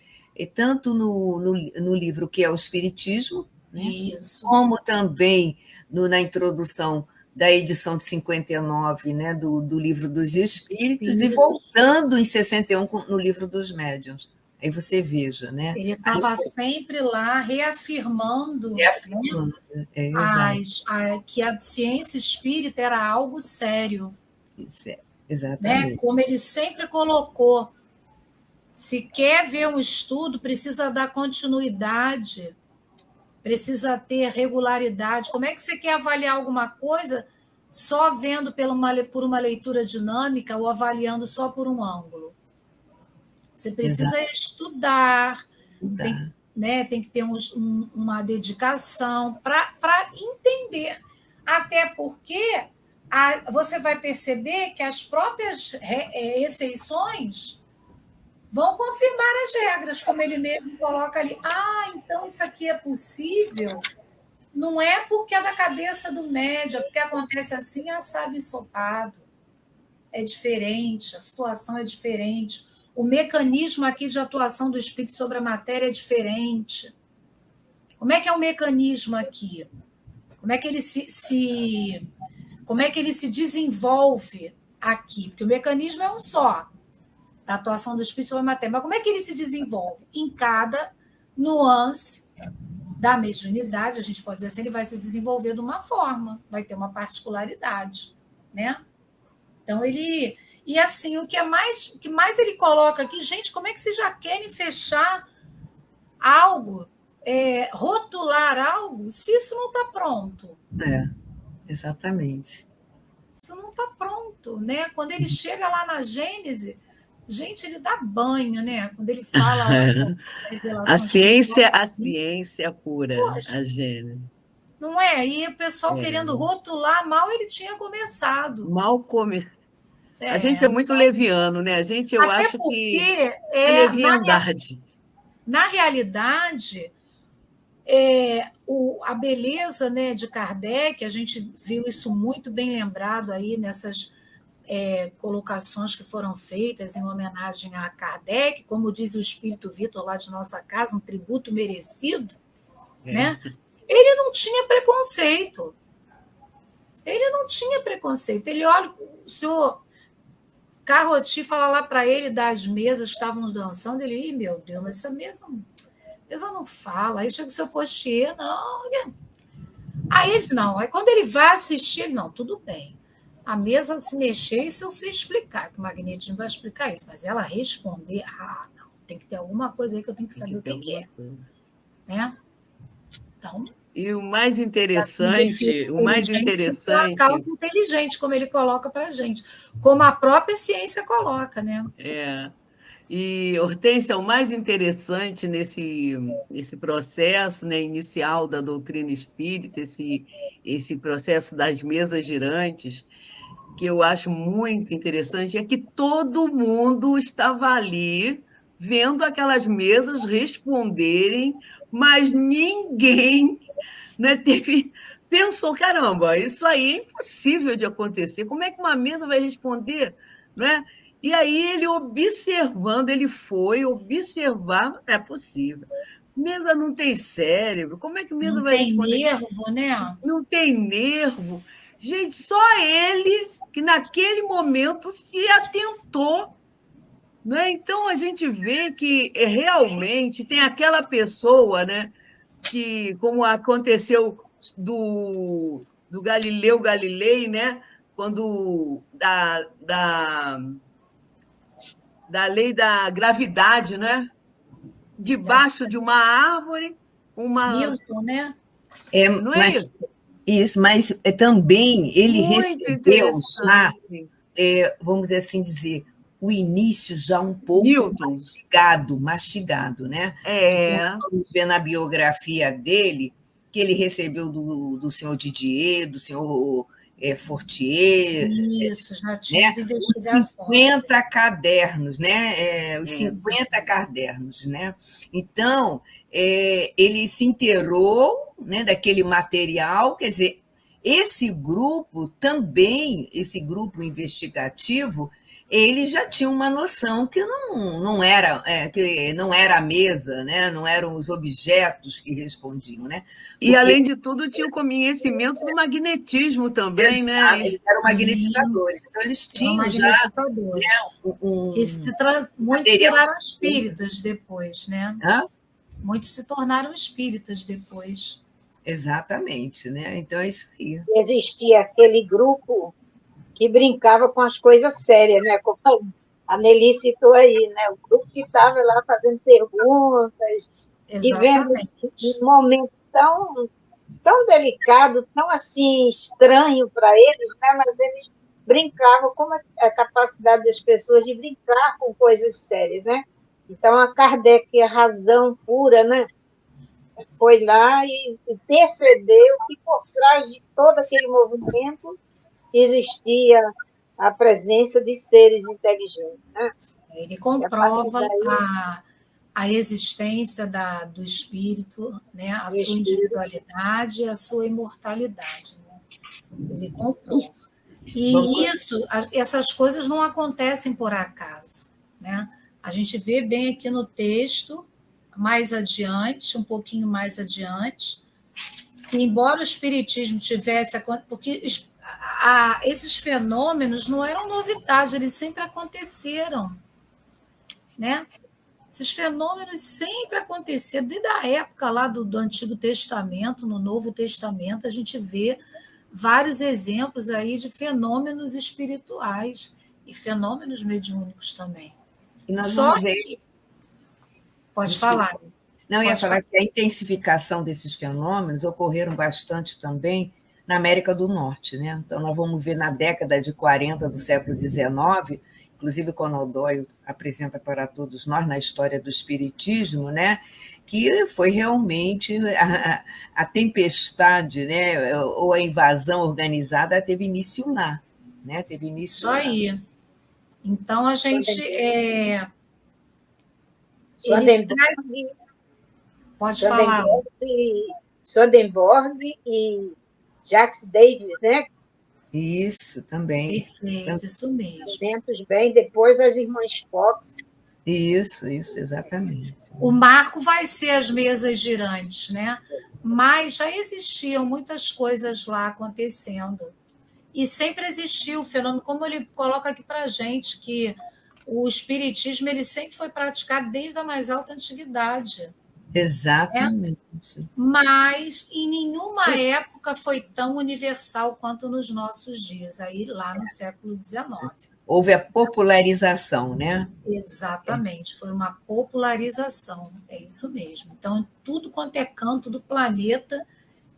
tanto no livro que é o Espiritismo, né, Isso. como também na introdução da edição de 59, né, do Livro dos Espíritos, e voltando em 61 no Livro dos Médiuns. Aí você veja, né? Ele estava sempre lá reafirmando, que a ciência espírita era algo sério. Exatamente. Né? Como ele sempre colocou, se quer ver um estudo, precisa dar continuidade, precisa ter regularidade. Como é que você quer avaliar alguma coisa só vendo por uma leitura dinâmica ou avaliando só por um ângulo? Você precisa estudar, tem que ter uma dedicação para entender. Até porque você vai perceber que as próprias exceções vão confirmar as regras, como ele mesmo coloca ali. Então isso aqui é possível. Não é porque é da cabeça do médium, é porque acontece assim, assado e ensopado. É diferente, a situação é diferente. O mecanismo aqui de atuação do espírito sobre a matéria é diferente. Como é que é o mecanismo aqui? Como é que ele como é que ele se desenvolve aqui? Porque o mecanismo é um só, da atuação do espírito sobre a matéria. Mas como é que ele se desenvolve? Em cada nuance da mediunidade, a gente pode dizer assim, ele vai se desenvolver de uma forma, vai ter uma particularidade, né? Então, e assim, o que mais ele coloca aqui, gente, como é que vocês já querem fechar algo, rotular algo, se isso não está pronto? Exatamente. Isso não está pronto, né? Quando ele chega lá na Gênese, gente, ele dá banho, né? Quando ele fala da revelação a ciência pura, poxa, a Gênese. Não é? E o pessoal querendo rotular, mal ele tinha começado. A gente é muito leviano, né? Eu até acho porque que é leviandade. Na realidade, a beleza, né, de Kardec, a gente viu isso muito bem lembrado aí nessas colocações que foram feitas em homenagem a Kardec, como diz o Espírito Vitor lá de nossa casa, um tributo merecido, né? Ele não tinha preconceito. Ele olha, o senhor Carroti fala lá para ele das mesas que estavam dançando, ele, meu Deus, mas essa mesa não fala. Aí chega o seu Fauchier, não. Aí ele diz, não. Aí quando ele vai assistir, ele, não, tudo bem. A mesa se mexer e se eu sei explicar, que o magnetismo vai explicar isso, mas ela responder, não, tem que ter alguma coisa aí que eu tenho que saber o que é. Né? Então... E o mais interessante... A causa inteligente, como ele coloca para a gente, como a própria ciência coloca, né? E, Hortência, o mais interessante nesse processo, né, inicial da doutrina espírita, esse processo das mesas girantes, que eu acho muito interessante, é que todo mundo estava ali vendo aquelas mesas responderem, mas ninguém, né, pensou, caramba, isso aí é impossível de acontecer, como é que uma mesa vai responder, né? E aí ele foi observar, não é possível. Mesa não tem cérebro, como é que mesa vai responder? Não tem nervo, né? Não tem nervo. Gente, só ele que naquele momento se atentou. Né? Então, a gente vê que realmente tem aquela pessoa, né, que, como aconteceu do Galileu Galilei, né, quando da lei da gravidade, né? Debaixo de uma árvore, Newton, né? Não é isso? Isso, mas também ele recebeu já, vamos assim dizer, o início já um pouco Newton. mastigado, né? É. Vamos ver na biografia dele que ele recebeu do senhor Didier, do senhor Fortier, Isso, já tinha né? as Os investigações. 50 cadernos, né? Os 50 cadernos, né? Então, ele se inteirou, né, daquele material, quer dizer, esse grupo investigativo, ele já tinha uma noção que não era a mesa, né? Não eram os objetos que respondiam, né? E, além de tudo, tinha o conhecimento do magnetismo também, exato, né? eles eram magnetizadores. Então, eles tinham já, magnetizadores. Muitos viraram espíritas depois, né? Hã? Muitos se tornaram espíritas depois. Exatamente, né? Então é isso aí. Existia aquele grupo que brincava com as coisas sérias, né? Como a Nelly citou aí, né? O grupo que estava lá fazendo perguntas. Exatamente. E vendo um momento tão delicado, tão assim estranho para eles, né? Mas eles brincavam, como a capacidade das pessoas de brincar com coisas sérias, né? Então, a Kardec, a razão pura, né? Foi lá e percebeu que por trás de todo aquele movimento existia a presença de seres inteligentes, né? Ele comprova a existência do espírito, né? A sua individualidade e a sua imortalidade. Né? Ele comprova. E essas coisas não acontecem por acaso. Né? A gente vê bem aqui no texto, mais adiante, um pouquinho mais adiante, que embora o espiritismo tivesse... Porque esses fenômenos não eram novidade, eles sempre aconteceram. Né? Esses fenômenos sempre aconteceram, desde a época lá do Antigo Testamento, no Novo Testamento, a gente vê vários exemplos aí de fenômenos espirituais e fenômenos mediúnicos também. Só que... Pode falar. Não, ia falar que a intensificação desses fenômenos ocorreram bastante também na América do Norte, né? Então, nós vamos ver na década de 40 do século XIX, inclusive Conan Doyle apresenta para todos nós na história do espiritismo, né, que foi realmente a tempestade, né, ou a invasão organizada teve início lá, né, teve início lá. Aí. Então a gente pode falar. Swedenborg e Jacques Davis, né? Isso, também. Perfeito, isso mesmo. Bem, depois as irmãs Fox. Isso, exatamente. O marco vai ser as mesas girantes, né? Mas já existiam muitas coisas lá acontecendo. E sempre existiu o fenômeno, como ele coloca aqui para a gente, que o espiritismo ele sempre foi praticado desde a mais alta antiguidade. Exatamente. Né? Mas em nenhuma época foi tão universal quanto nos nossos dias, aí lá no século XIX. Houve a popularização, né? Exatamente, foi uma popularização, é isso mesmo. Então, tudo quanto é canto do planeta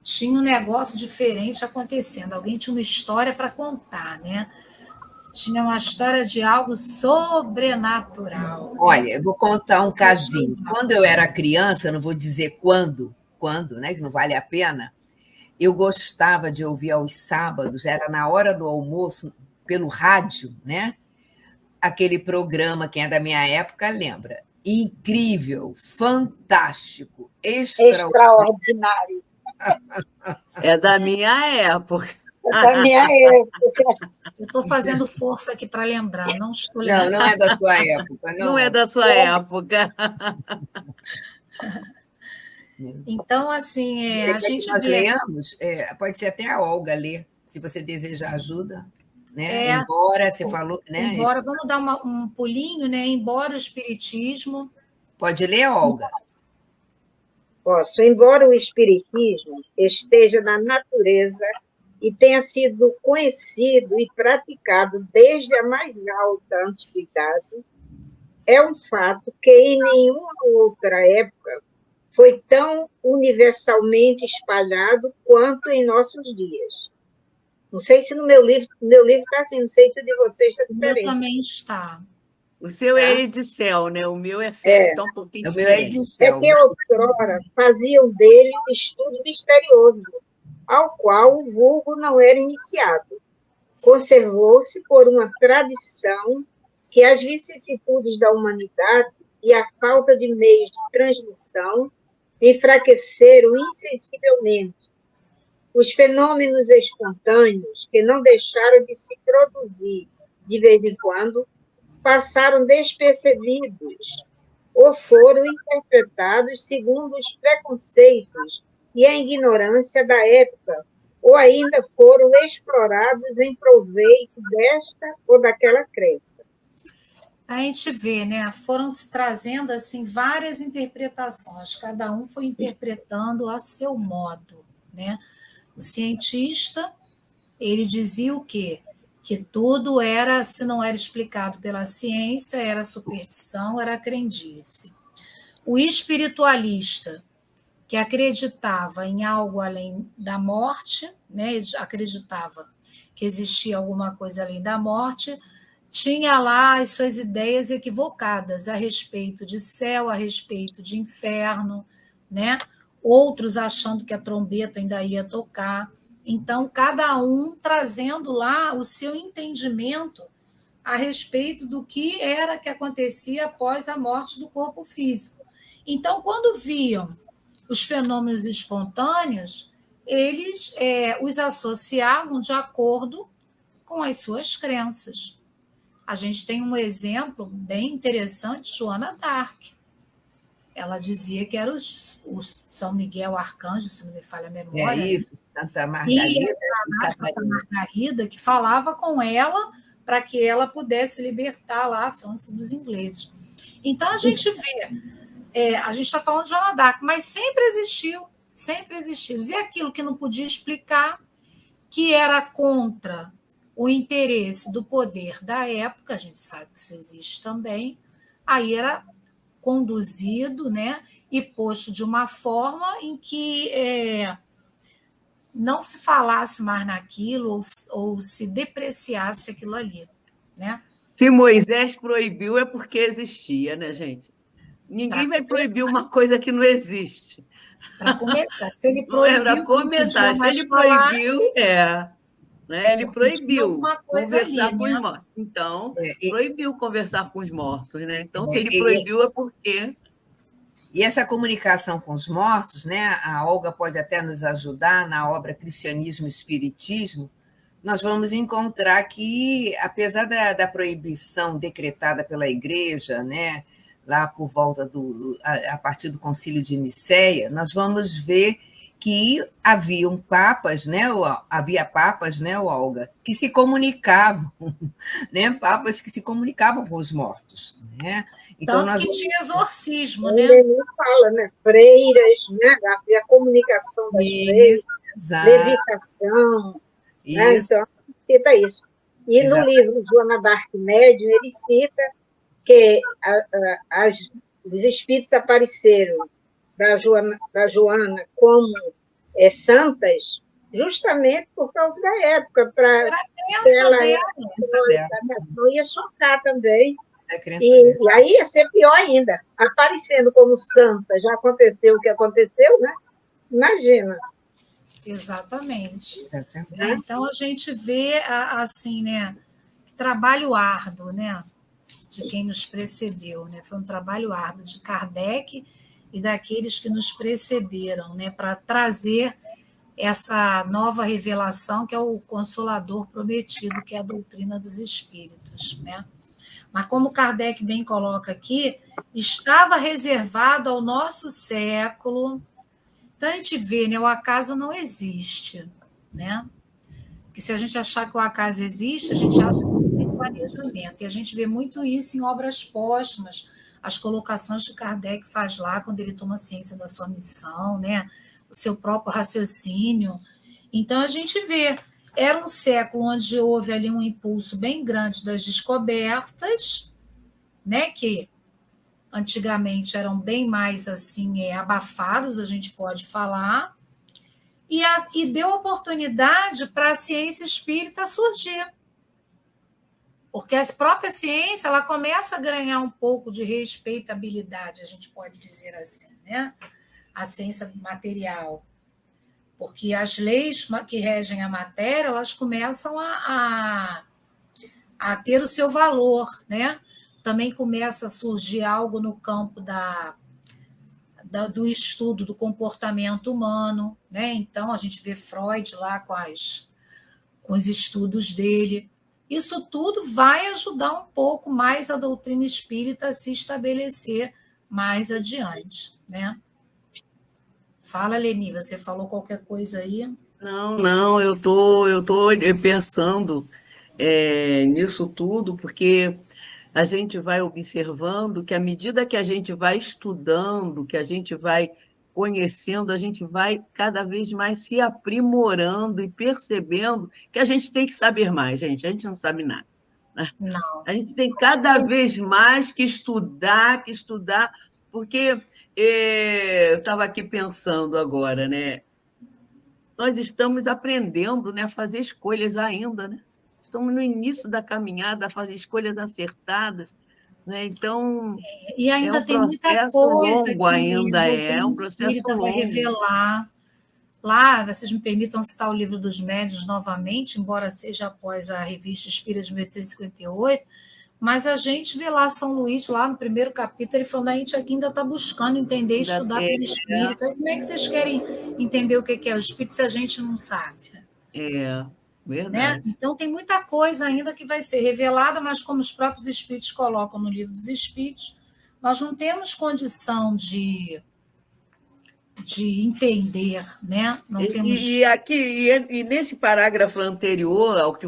tinha um negócio diferente acontecendo. Alguém tinha uma história para contar, né? Tinha uma história de algo sobrenatural. Olha, eu vou contar um casinho. Quando eu era criança, não vou dizer quando, né, que não vale a pena, eu gostava de ouvir aos sábados, era na hora do almoço, pelo rádio, né? Aquele programa, quem é da minha época lembra. Incrível, fantástico, extraordinário. É da minha época. Da minha época. Eu estou fazendo força aqui para lembrar, não estou lembrando. Não é da sua época. Não é da sua época. Então, assim, a gente nós leamos, pode ser até a Olga ler, se você desejar ajuda. Né? Embora, você falou... Né? Embora, vamos dar um pulinho, né? Embora o espiritismo... Pode ler, Olga. Posso. Embora o espiritismo esteja na natureza e tenha sido conhecido e praticado desde a mais alta antiguidade, é um fato que em nenhuma outra época foi tão universalmente espalhado quanto em nossos dias. Não sei se no meu livro está assim, não sei se o de vocês está diferente. Meu também está. O seu é Edicel, né? O meu é Fé, então um pouquinho O meu é diferente. Edicel. que outrora faziam dele um estudo misterioso, ao qual o vulgo não era iniciado. Conservou-se por uma tradição que as vicissitudes da humanidade e a falta de meios de transmissão enfraqueceram insensivelmente. Os fenômenos espontâneos, que não deixaram de se produzir de vez em quando, passaram despercebidos ou foram interpretados segundo os preconceitos e a ignorância da época, ou ainda foram explorados em proveito desta ou daquela crença. A gente vê, né? Foram trazendo assim várias interpretações, cada um foi interpretando a seu modo, né? O cientista, ele dizia o quê? Que tudo era, se não era explicado pela ciência, era superstição, era crendice. O espiritualista, que acreditava em algo além da morte, né? Acreditava que existia alguma coisa além da morte, tinha lá as suas ideias equivocadas a respeito de céu, a respeito de inferno, né? Outros achando que a trombeta ainda ia tocar. Então, cada um trazendo lá o seu entendimento a respeito do que era que acontecia após a morte do corpo físico. Então, quando viam os fenômenos espontâneos, eles os associavam de acordo com as suas crenças. A gente tem um exemplo bem interessante, Joana d'Arc. Ela dizia que era o São Miguel Arcanjo, se não me falha a memória. É isso, Santa Margarida. E a Santa Margarida, que falava com ela para que ela pudesse libertar lá a França dos ingleses. Então, a gente vê, a gente está falando de Joana d'Arc, mas sempre existiu. E aquilo que não podia explicar, que era contra o interesse do poder da época, a gente sabe que isso existe também, aí era conduzido, né, e posto de uma forma em que não se falasse mais naquilo ou se depreciasse aquilo ali, né? Se Moisés proibiu é porque existia, né, gente? Ninguém vai proibir uma coisa que não existe. Para começar, se ele proibiu, para começar, se ele proibiu, né? Ele proibiu conversar ali, com os mortos. Então, proibiu conversar com os mortos, né? Então, se ele proibiu, é porque... E essa comunicação com os mortos, né? A Olga pode até nos ajudar na obra Cristianismo e Espiritismo. Nós vamos encontrar que, apesar da proibição decretada pela Igreja, né, lá por volta a partir do Concílio de Nicéia, nós vamos ver que havia papas, né, Olga, que se comunicavam, né, papas que se comunicavam com os mortos, né? Então, tanto que tinha exorcismo, né? Ele fala, né? Freiras, né? A comunicação das freiras, levitação, né? Então, cita isso. E no livro Joana d'Arc Médium, ele cita que os espíritos apareceram da Joana como santas, justamente por causa da época, para ela não ia chocar também. E aí ia ser pior ainda, aparecendo como santa, já aconteceu o que aconteceu, né? Imagina. Exatamente. Então, a gente vê, assim, né, trabalho árduo, né, de quem nos precedeu, né? Foi um trabalho árduo de Kardec e daqueles que nos precederam, né, para trazer essa nova revelação que é o Consolador prometido, que é a doutrina dos espíritos, né? Mas como Kardec bem coloca aqui, estava reservado ao nosso século. Então, a gente vê, né, o acaso não existe, né? Porque se a gente achar que o acaso existe, a gente acha que não tem planejamento. E a gente vê muito isso em obras póstumas, as colocações que Kardec faz lá, quando ele toma ciência da sua missão, né? O seu próprio raciocínio. Então, a gente vê, era um século onde houve ali um impulso bem grande das descobertas, né? Que antigamente eram bem mais assim abafados, a gente pode falar, e deu oportunidade para a ciência espírita surgir. Porque a própria ciência ela começa a ganhar um pouco de respeitabilidade, a gente pode dizer assim, né? A ciência material. Porque as leis que regem a matéria, elas começam a ter o seu valor, né? Também começa a surgir algo no campo do estudo do comportamento humano, né? Então, a gente vê Freud lá com os estudos dele. Isso tudo vai ajudar um pouco mais a doutrina espírita a se estabelecer mais adiante, né? Fala, Leni, você falou qualquer coisa aí? Não, eu tô pensando nisso tudo, porque a gente vai observando que à medida que a gente vai estudando, que a gente vai conhecendo, a gente vai cada vez mais se aprimorando e percebendo que a gente tem que saber mais, gente. A gente não sabe nada, né? Não. A gente tem cada vez mais que estudar, porque eu estava aqui pensando agora, né? Nós estamos aprendendo, né, a fazer escolhas ainda, né? Estamos no início da caminhada, a fazer escolhas acertadas, né? Então, E é ainda um tem muita processo coisa longo que ainda, a é um doutrina processo espírita vai longo. revelar. Lá, vocês me permitam citar o Livro dos Médiuns novamente, embora seja após a Revista Espírita de 1858, mas a gente vê lá São Luís, lá no primeiro capítulo, ele falando, a gente aqui ainda está buscando entender, Ainda estudar pelo Espírito. Aí como é que vocês querem entender o que é o Espírito se a gente não sabe? Né? Verdade. Então, tem muita coisa ainda que vai ser revelada, mas como os próprios Espíritos colocam no Livro dos Espíritos, nós não temos condição de entender, né? Não temos. E nesse parágrafo anterior ao que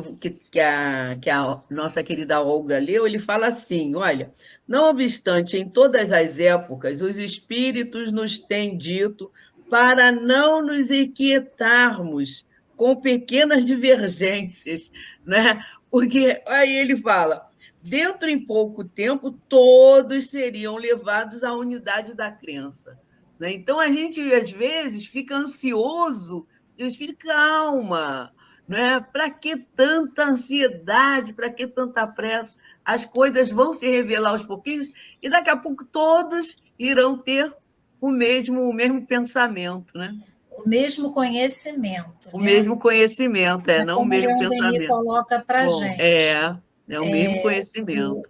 a nossa querida Olga leu, ele fala assim: olha, não obstante, em todas as épocas, os espíritos nos têm dito para não nos inquietarmos com pequenas divergências, né? Porque aí ele fala: dentro em pouco tempo, todos seriam levados à unidade da crença. Né? Então, a gente, às vezes, fica ansioso, eu espírito, calma, né? Para que tanta ansiedade, para que tanta pressa? As coisas vão se revelar aos pouquinhos e daqui a pouco todos irão ter o mesmo pensamento, né? O mesmo conhecimento, O né? mesmo conhecimento, É não o como o mesmo Leon Denis pensamento. coloca para a Bom, gente. é o mesmo conhecimento.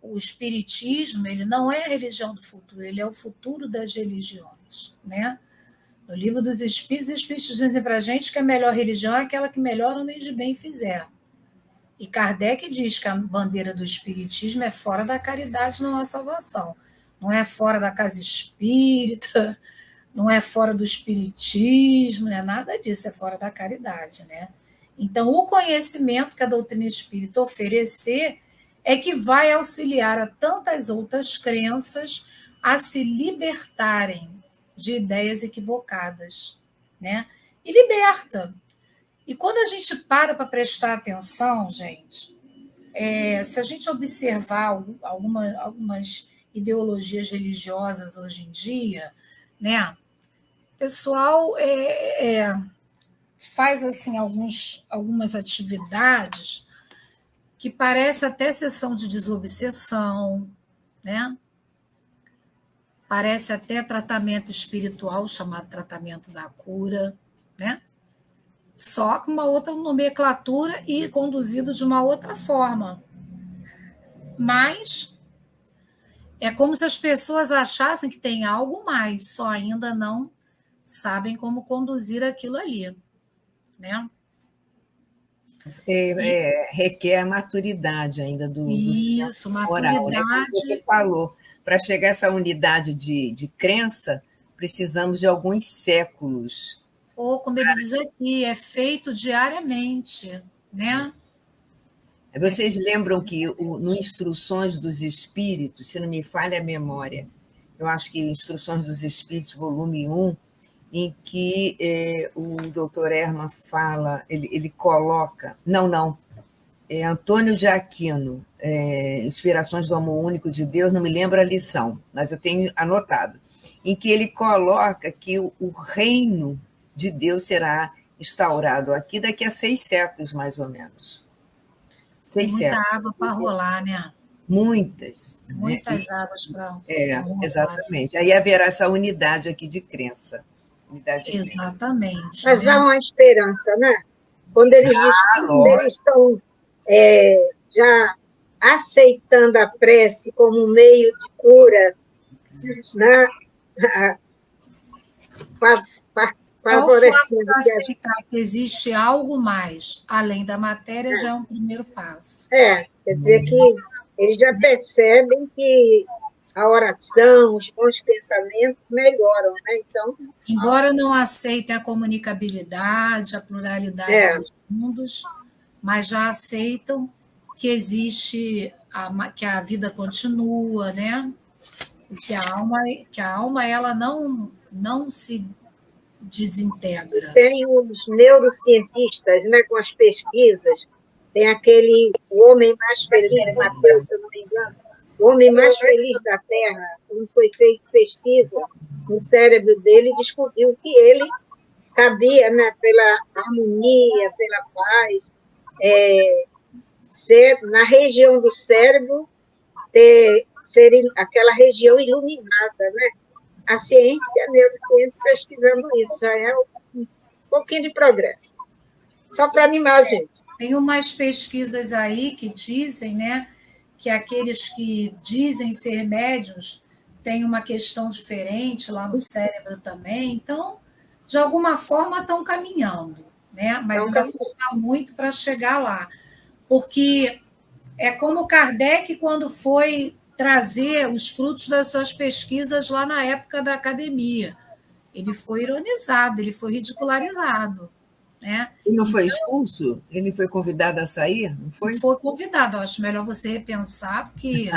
O espiritismo ele não é a religião do futuro, ele é o futuro das religiões, né? No Livro dos Espíritos, os Espíritos dizem para a gente que a melhor religião é aquela que melhor homens de bem fizer. E Kardec diz que a bandeira do espiritismo é fora da caridade, não há salvação. Não é fora da casa espírita, não é fora do espiritismo, não é nada disso, é fora da caridade, né? Então, o conhecimento que a doutrina espírita oferecer é que vai auxiliar a tantas outras crenças a se libertarem de ideias equivocadas, né? E liberta. E quando a gente para prestar atenção, gente, se a gente observar algumas ideologias religiosas hoje em dia, né? O pessoal faz assim algumas atividades que parece até sessão de desobsessão, né? Parece até tratamento espiritual, chamado tratamento da cura, né? Só com uma outra nomenclatura e conduzido de uma outra forma. Mas é como se as pessoas achassem que tem algo mais, só ainda não sabem como conduzir aquilo ali, né? Requer a maturidade ainda do Isso, senso moral, né? Como você maturidade. falou, para chegar a essa unidade de crença, precisamos de alguns séculos. Ou, como ele diz aqui, é feito diariamente, né? Vocês lembram que no Instruções dos Espíritos, se não me falha a memória, eu acho que Instruções dos Espíritos, volume 1, em que o doutor Herman fala, ele coloca... Não, é Antônio de Aquino, Inspirações do Amor Único de Deus, não me lembro a lição, mas eu tenho anotado, em que ele coloca que o reino de Deus será instaurado aqui daqui a 6 séculos, mais ou menos. Tem 6 muita séculos. água para rolar, né? Muitas. Né? Muitas águas para rolar. Exatamente. Aí haverá essa unidade aqui de crença. Unidade de crença. Exatamente. Mas né? há uma esperança, né? Quando eles estão já aceitando a prece como um meio de cura, né? Favorecendo aceitar que existe algo mais além da matéria já é um primeiro passo. Quer dizer que eles já percebem que a oração, os bons pensamentos melhoram, né? Então, embora não aceitem a comunicabilidade, a pluralidade dos mundos, mas já aceitam que existe, que a vida continua, né? Que a alma ela não se desintegra. Tem os neurocientistas, né, com as pesquisas, tem o homem mais feliz, Mateus, se eu não me engano, o homem mais feliz da Terra, quando foi feita pesquisa no cérebro dele, descobriu que ele sabia, né, pela harmonia, pela paz, na região do cérebro, ser aquela região iluminada, né? A ciência, a neurociência, pesquisando isso, já é um pouquinho de progresso. Só para animar a gente. Tem umas pesquisas aí que dizem, né, que aqueles que dizem ser médiuns têm uma questão diferente lá no cérebro também. Então, de alguma forma, estão caminhando, né? Mas ainda falta muito para chegar lá. Porque é como Kardec, quando foi trazer os frutos das suas pesquisas lá na época da academia. Ele foi ironizado, ele foi ridicularizado. Né? Ele não foi expulso? Ele foi convidado a sair? Não foi? Foi convidado. Eu acho melhor você repensar, porque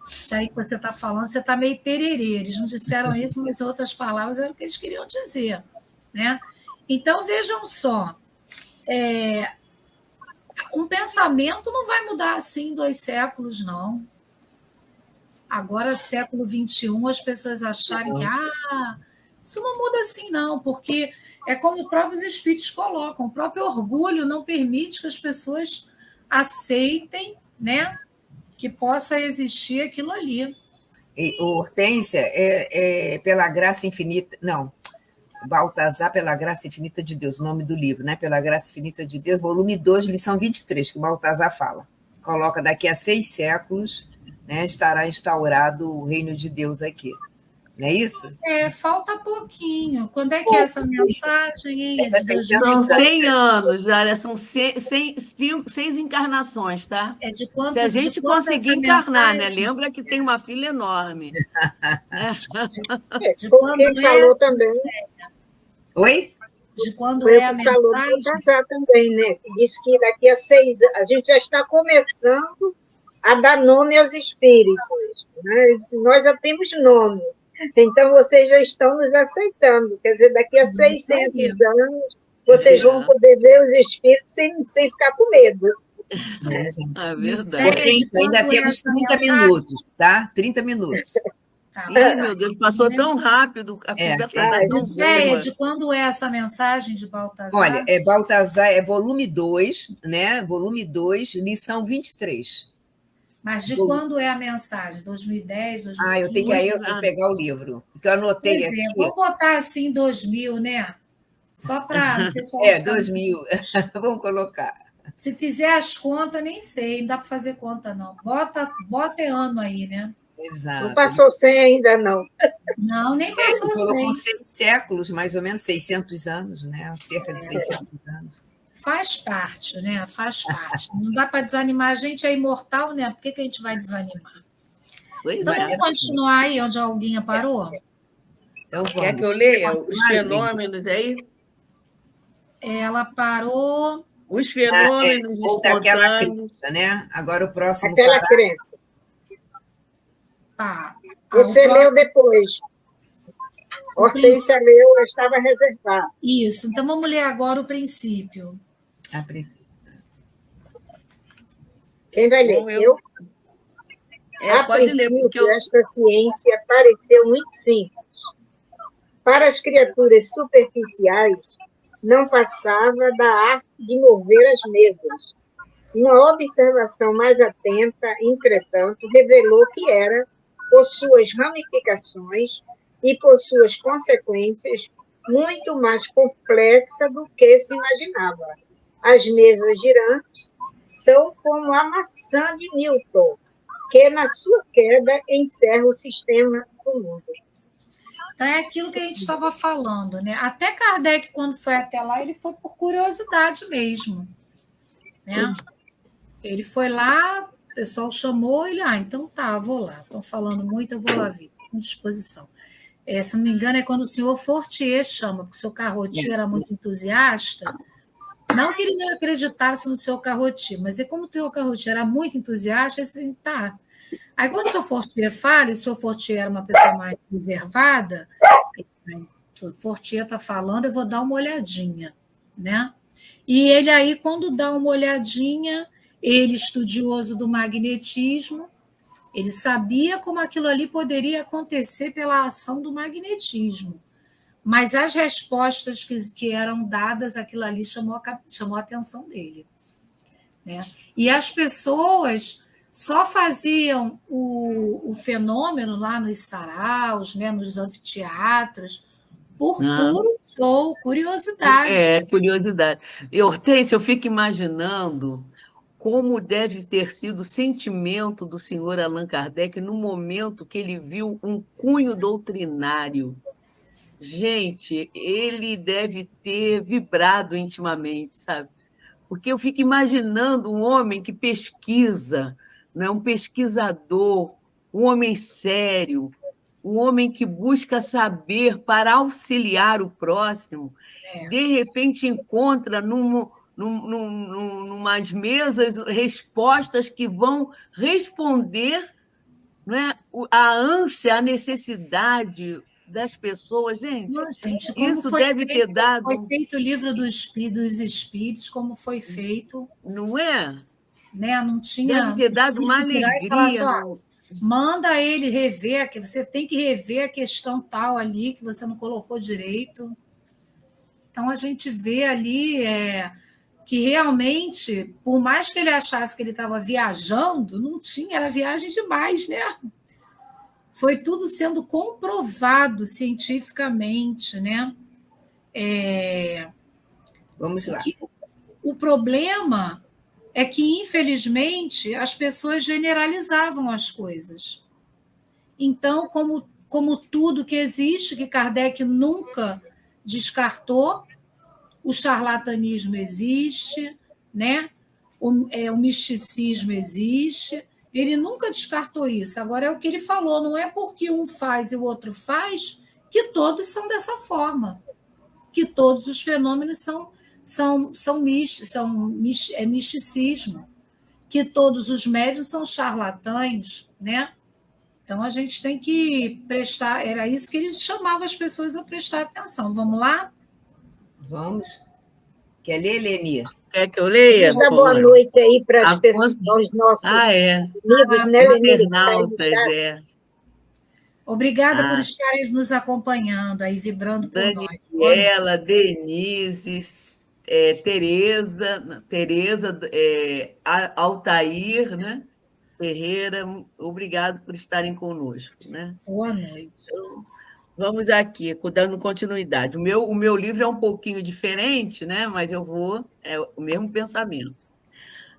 isso aí que você está falando, você está meio tererê. Eles não disseram isso, mas em outras palavras era o que eles queriam dizer. Né? Então, vejam só, um pensamento não vai mudar assim em 2 séculos, não. Agora, século XXI, as pessoas acharem que isso não muda assim, não, porque é como os próprios espíritos colocam, o próprio orgulho não permite que as pessoas aceitem, né, que possa existir aquilo ali. E Hortência é pela graça infinita... Não, Baltazar, pela graça infinita de Deus, o nome do livro, né? Pela graça infinita de Deus, volume 2, lição 23, que o Baltazar fala. Coloca daqui a 6 séculos, né, estará instaurado o reino de Deus aqui. Não é isso? Falta pouquinho. Quando é que é essa mensagem? São 100 anos, já são 6 encarnações, tá? Se a gente conseguir encarnar, né? Lembra que tem uma fila enorme. Quem falou também. Oi? De quando é a mensagem? Falou também, né? Diz que daqui a 6 anos, a gente já está começando a dar nome aos espíritos. Né? Nós já temos nome. Então, vocês já estão nos aceitando. Quer dizer, daqui a 600 anos, vocês vão poder ver os espíritos sem ficar com medo. É verdade. Ainda temos 30 minutos, tá? 30 minutos. Tá, meu Deus, passou tão rápido, a conversa está tão boa. De quando é essa mensagem de Baltazar? Olha, Baltazar é volume 2, né? Volume 2, lição 23. Mas de quando é a mensagem? 2010, 2015? Eu tenho que pegar o livro, porque eu anotei aqui. Vamos botar assim 2000, né? Só para o pessoal... 2000. Vamos colocar. Se fizer as contas, nem sei, não dá para fazer conta, não. Bota ano aí, né? Exato. Não passou 100 ainda, não. Não, nem passou 100. Colocou 6 séculos, mais ou menos 600 anos, né? Cerca de 600 anos. Faz parte, né? Faz parte. Não dá para desanimar. A gente é imortal, né? Por que a gente vai desanimar? Então, vamos continuar aí onde a Olguinha parou? Então, vamos. Quer que eu leia os fenômenos aí? Ela parou... Os fenômenos espontâneos. Crença, né? Agora o próximo... Aquela crença. Tá. Você leu depois. Hortência leu, eu estava reservado. Isso. Então, vamos ler agora o princípio. Quem vai ler? Eu? A princípio, esta ciência pareceu muito simples. Para as criaturas superficiais, não passava da arte de mover as mesas, Uma observação mais atenta, entretanto, revelou que era, por suas ramificações e por suas consequências, muito mais complexa do que se imaginava. As mesas girantes são como a maçã de Newton, que na sua queda encerra o sistema do mundo. Então, é aquilo que a gente estava falando, né? Até Kardec, quando foi até lá, ele foi por curiosidade mesmo, né? Ele foi lá, o pessoal chamou ele, então tá, vou lá. Estão falando muito, eu vou lá ver, com disposição. Se não me engano, é quando o senhor Fortier chama, porque o senhor Carrotier era muito entusiasta. Não que ele não acreditasse no senhor Carrotier, mas é como o senhor Carrotier era muito entusiasta, assim, tá. Aí, quando o senhor Fortier fala, e o senhor Fortier era uma pessoa mais reservada, o Fortier está falando, eu vou dar uma olhadinha, né? E ele aí, quando dá uma olhadinha, ele, estudioso do magnetismo, ele sabia como aquilo ali poderia acontecer pela ação do magnetismo. Mas as respostas que eram dadas, aquilo ali chamou a atenção dele, né? E as pessoas só faziam o fenômeno lá nos saraus, né, nos anfiteatros, por puro show, curiosidade. Curiosidade. E, Hortência, eu fico imaginando como deve ter sido o sentimento do senhor Allan Kardec no momento que ele viu um cunho doutrinário. Gente, ele deve ter vibrado intimamente, sabe? Porque eu fico imaginando um homem que pesquisa, né? Um pesquisador, um homem sério, um homem que busca saber para auxiliar o próximo, de repente encontra numas mesas respostas que vão responder, né, a ânsia, a necessidade das pessoas. Gente, Não, gente, isso deve ter dado... Foi feito o livro dos Espíritos, como foi feito. Não é? Né? Não tinha... Deve ter dado uma alegria. Assim, manda ele rever, você tem que rever a questão tal ali, que você não colocou direito. Então, a gente vê ali que realmente, por mais que ele achasse que ele estava viajando, não tinha, era viagem demais, né? Foi tudo sendo comprovado cientificamente, né? Vamos lá. O problema é que, infelizmente, as pessoas generalizavam as coisas. Então, como tudo que existe, que Kardec nunca descartou, o charlatanismo existe, né? O misticismo existe, ele nunca descartou isso. Agora, é o que ele falou, não é porque um faz e o outro faz que todos são dessa forma, que todos os fenômenos são misticismo, que todos os médiuns são charlatães, né? Então, a gente tem que prestar... Era isso que ele chamava as pessoas a prestar atenção. Vamos lá? Vamos. Quer ler, Leni? Quer que eu leia? Vamos dar boa noite aí para as pessoas, aos nossos amigos, né, Leni? Internautas, Obrigada por estarem nos acompanhando aí, vibrando por nós. Daniela, Denise, Tereza, Altair, né? Ferreira, obrigado por estarem conosco, né? Boa noite. Então, vamos aqui, dando continuidade. O meu livro é um pouquinho diferente, né? Mas é o mesmo pensamento.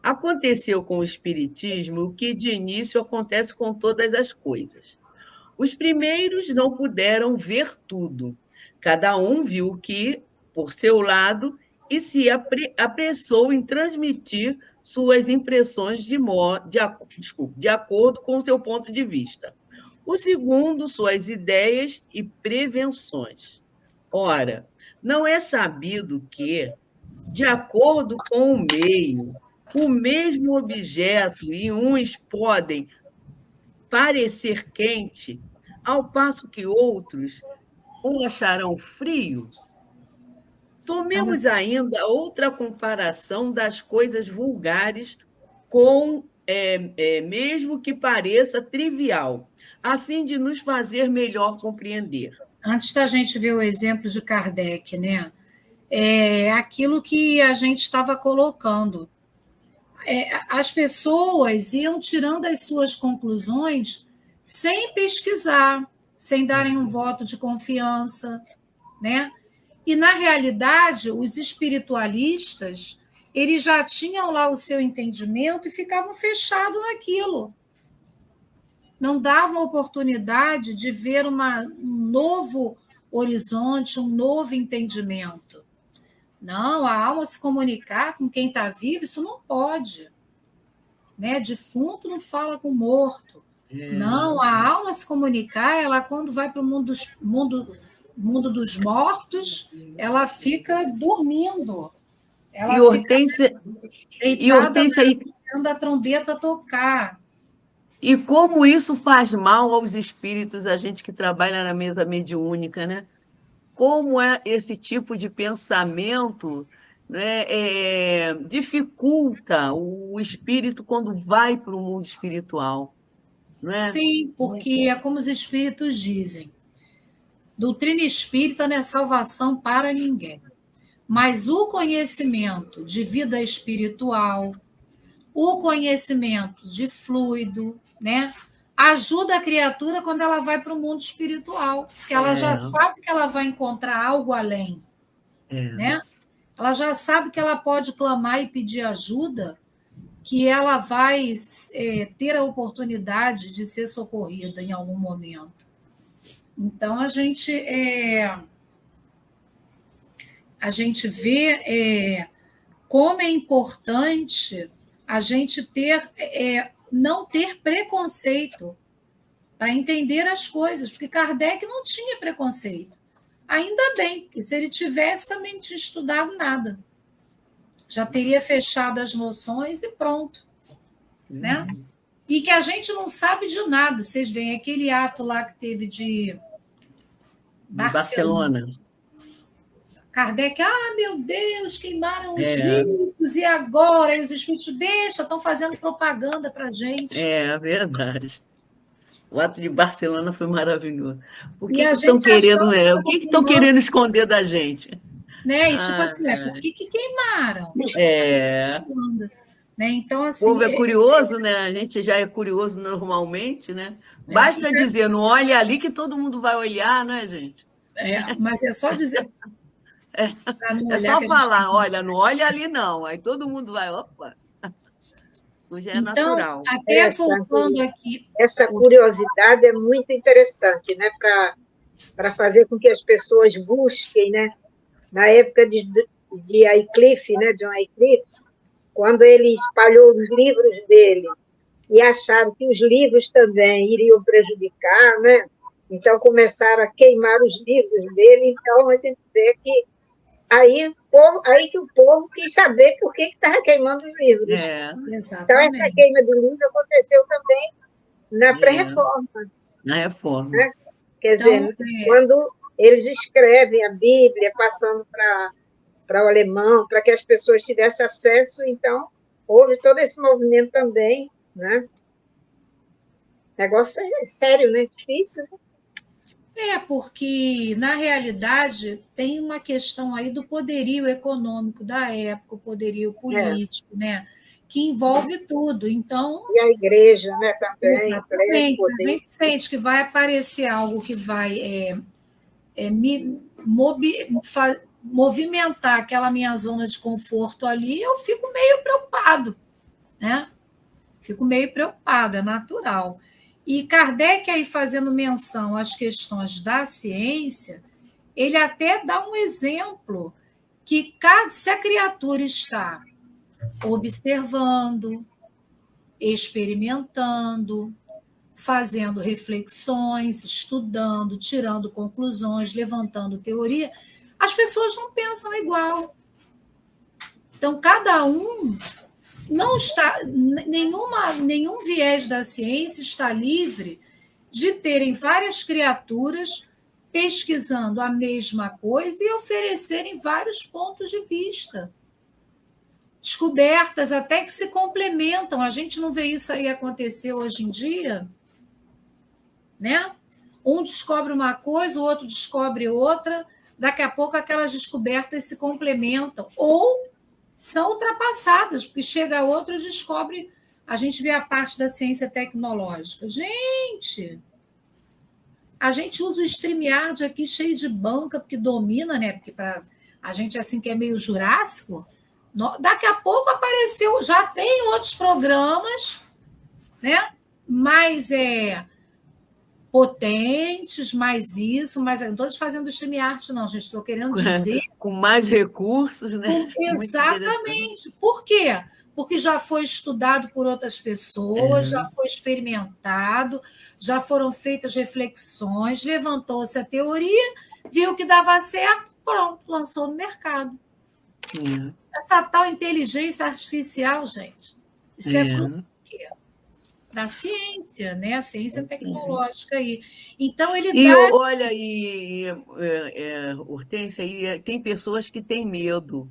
Aconteceu com o Espiritismo o que de início acontece com todas as coisas. Os primeiros não puderam ver tudo. Cada um viu o que, por seu lado, e se apressou em transmitir suas impressões de acordo com seu ponto de vista. O segundo, suas ideias e prevenções. Ora, não é sabido que, de acordo com o meio, o mesmo objeto e uns podem parecer quente, ao passo que outros o acharão frio? Tomemos ainda outra comparação das coisas vulgares com, mesmo que pareça trivial, a fim de nos fazer melhor compreender. Antes da gente ver o exemplo de Kardec, né? É aquilo que a gente estava colocando. as pessoas iam tirando as suas conclusões sem pesquisar, sem darem um voto de confiança, né? E, na realidade, os espiritualistas, eles já tinham lá o seu entendimento e ficavam fechados naquilo. Não davam oportunidade de ver um novo horizonte, um novo entendimento. Não, a alma se comunicar com quem está vivo, isso não pode. Né? Defunto não fala com morto. Não, a alma se comunicar, ela quando vai para o mundo dos mortos, ela fica dormindo. Ela Hortência, fica deitada, esperando a trombeta tocar. E como isso faz mal aos espíritos, a gente que trabalha na mesa mediúnica, né? Como é esse tipo de pensamento, né, dificulta o espírito quando vai para o mundo espiritual. Não é? Sim, porque é como os espíritos dizem. Doutrina espírita não é salvação para ninguém. Mas o conhecimento de vida espiritual, o conhecimento de fluido, né, ajuda a criatura quando ela vai para o mundo espiritual, porque ela já sabe que ela vai encontrar algo além. Né? Ela já sabe que ela pode clamar e pedir ajuda, que ela vai ter a oportunidade de ser socorrida em algum momento. Então, a gente vê como é importante a gente não ter preconceito para entender as coisas, porque Kardec não tinha preconceito. Ainda bem, porque se ele tivesse, também não tinha estudado nada. Já teria fechado as noções e pronto. Né? E que a gente não sabe de nada. Vocês veem aquele ato lá que teve de Barcelona. Kardec, meu Deus, queimaram os livros, e agora? E os espíritos, estão fazendo propaganda para a gente. É verdade. O ato de Barcelona foi maravilhoso. Por que estão querendo, o que estão querendo esconder da gente? Né? E tipo assim, por que queimaram? Né? Então, assim, o povo é curioso, né? A gente já é curioso normalmente, né? Basta dizer, não olhe ali que todo mundo vai olhar, né, gente? Mas é só dizer. É só falar, olha, não olha ali não. Aí todo mundo vai, opa. Já é natural. Até voltando aqui. Essa curiosidade é muito interessante, né? Para fazer com que as pessoas busquem, né? Na época de Wycliffe, né? John Wycliffe, quando ele espalhou os livros dele e acharam que os livros também iriam prejudicar, né? Então começaram a queimar os livros dele. Então a gente vê que aí que o povo quis saber por que estava queimando os livros. Então essa queima de livros aconteceu também na pré-reforma. Na reforma. Né? Quer dizer, quando eles escrevem a Bíblia, passando para o alemão, para que as pessoas tivessem acesso, então houve todo esse movimento também, né? Negócio sério, né? Difícil, né? Porque, na realidade, tem uma questão aí do poderio econômico da época, o poderio político, né? Que envolve tudo. Então, e a igreja, né, também. Exatamente. Se a gente sente que vai aparecer algo que vai movimentar aquela minha zona de conforto ali, eu fico meio preocupado, né? Fico meio preocupado, é natural. E Kardec, aí fazendo menção às questões da ciência, ele até dá um exemplo que se a criatura está observando, experimentando, fazendo reflexões, estudando, tirando conclusões, levantando teoria, as pessoas não pensam igual. Então, cada um não está, nenhum viés da ciência está livre de terem várias criaturas pesquisando a mesma coisa e oferecerem vários pontos de vista. Descobertas até que se complementam. A gente não vê isso aí acontecer hoje em dia, né? Um descobre uma coisa, o outro descobre outra, daqui a pouco aquelas descobertas se complementam ou são ultrapassadas, porque chega outro e descobre. A gente vê a parte da ciência tecnológica. Gente, a gente usa o StreamYard aqui cheio de banca, porque domina, né? Porque para a gente assim que é meio jurássico, daqui a pouco apareceu, já tem outros programas, né? Mais potentes, mais isso, mas não estou fazendo StreamYard, não, gente. Estou querendo dizer. Com mais recursos, né? Exatamente. Por quê? Porque já foi estudado por outras pessoas, já foi experimentado, já foram feitas reflexões, levantou-se a teoria, viu que dava certo, pronto, lançou no mercado. Essa tal inteligência artificial, gente, isso é fruto do quê? Da ciência, né? A ciência tecnológica aí. Então, ele dá... Olha, Hortência, tem pessoas que têm medo,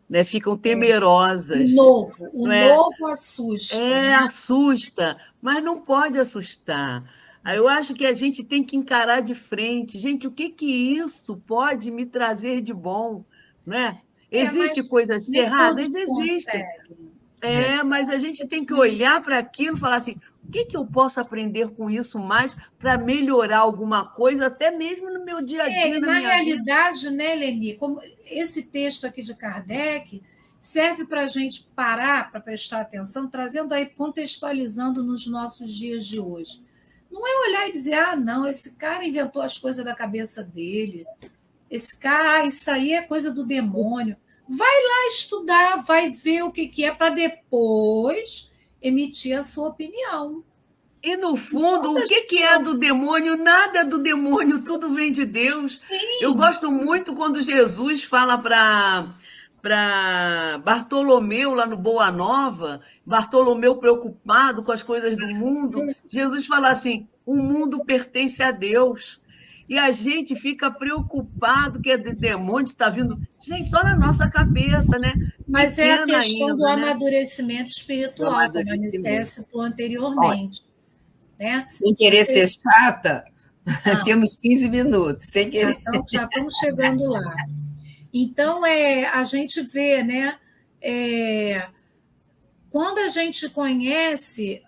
né? Ficam temerosas. O novo assusta. Assusta, mas não pode assustar. Eu acho que a gente tem que encarar de frente. Gente, o que isso pode me trazer de bom? Né? Existem coisas erradas? Existem. Mas a gente tem que olhar para aquilo e falar assim, o que eu posso aprender com isso mais para melhorar alguma coisa, até mesmo no meu dia a dia, na realidade, né, Leni, como esse texto aqui de Kardec serve para a gente parar, para prestar atenção, trazendo aí, contextualizando nos nossos dias de hoje. Não é olhar e dizer, não, esse cara inventou as coisas da cabeça dele, esse cara, isso aí é coisa do demônio. Vai lá estudar, vai ver o que é, para depois emitir a sua opinião. E, no fundo, o que é do demônio? Nada é do demônio, tudo vem de Deus. Sim. Eu gosto muito quando Jesus fala para Bartolomeu, lá no Boa Nova, Bartolomeu preocupado com as coisas do mundo, Jesus fala assim, o mundo pertence a Deus. E a gente fica preocupado que é de demônio, está vindo... Gente, só na nossa cabeça, né? Mas é a questão do amadurecimento espiritual, como a Anice citou anteriormente. Né? Sem querer ser chata, temos 15 minutos. Sem querer. Já estamos chegando lá. Então, a gente vê, né? Quando a gente conhece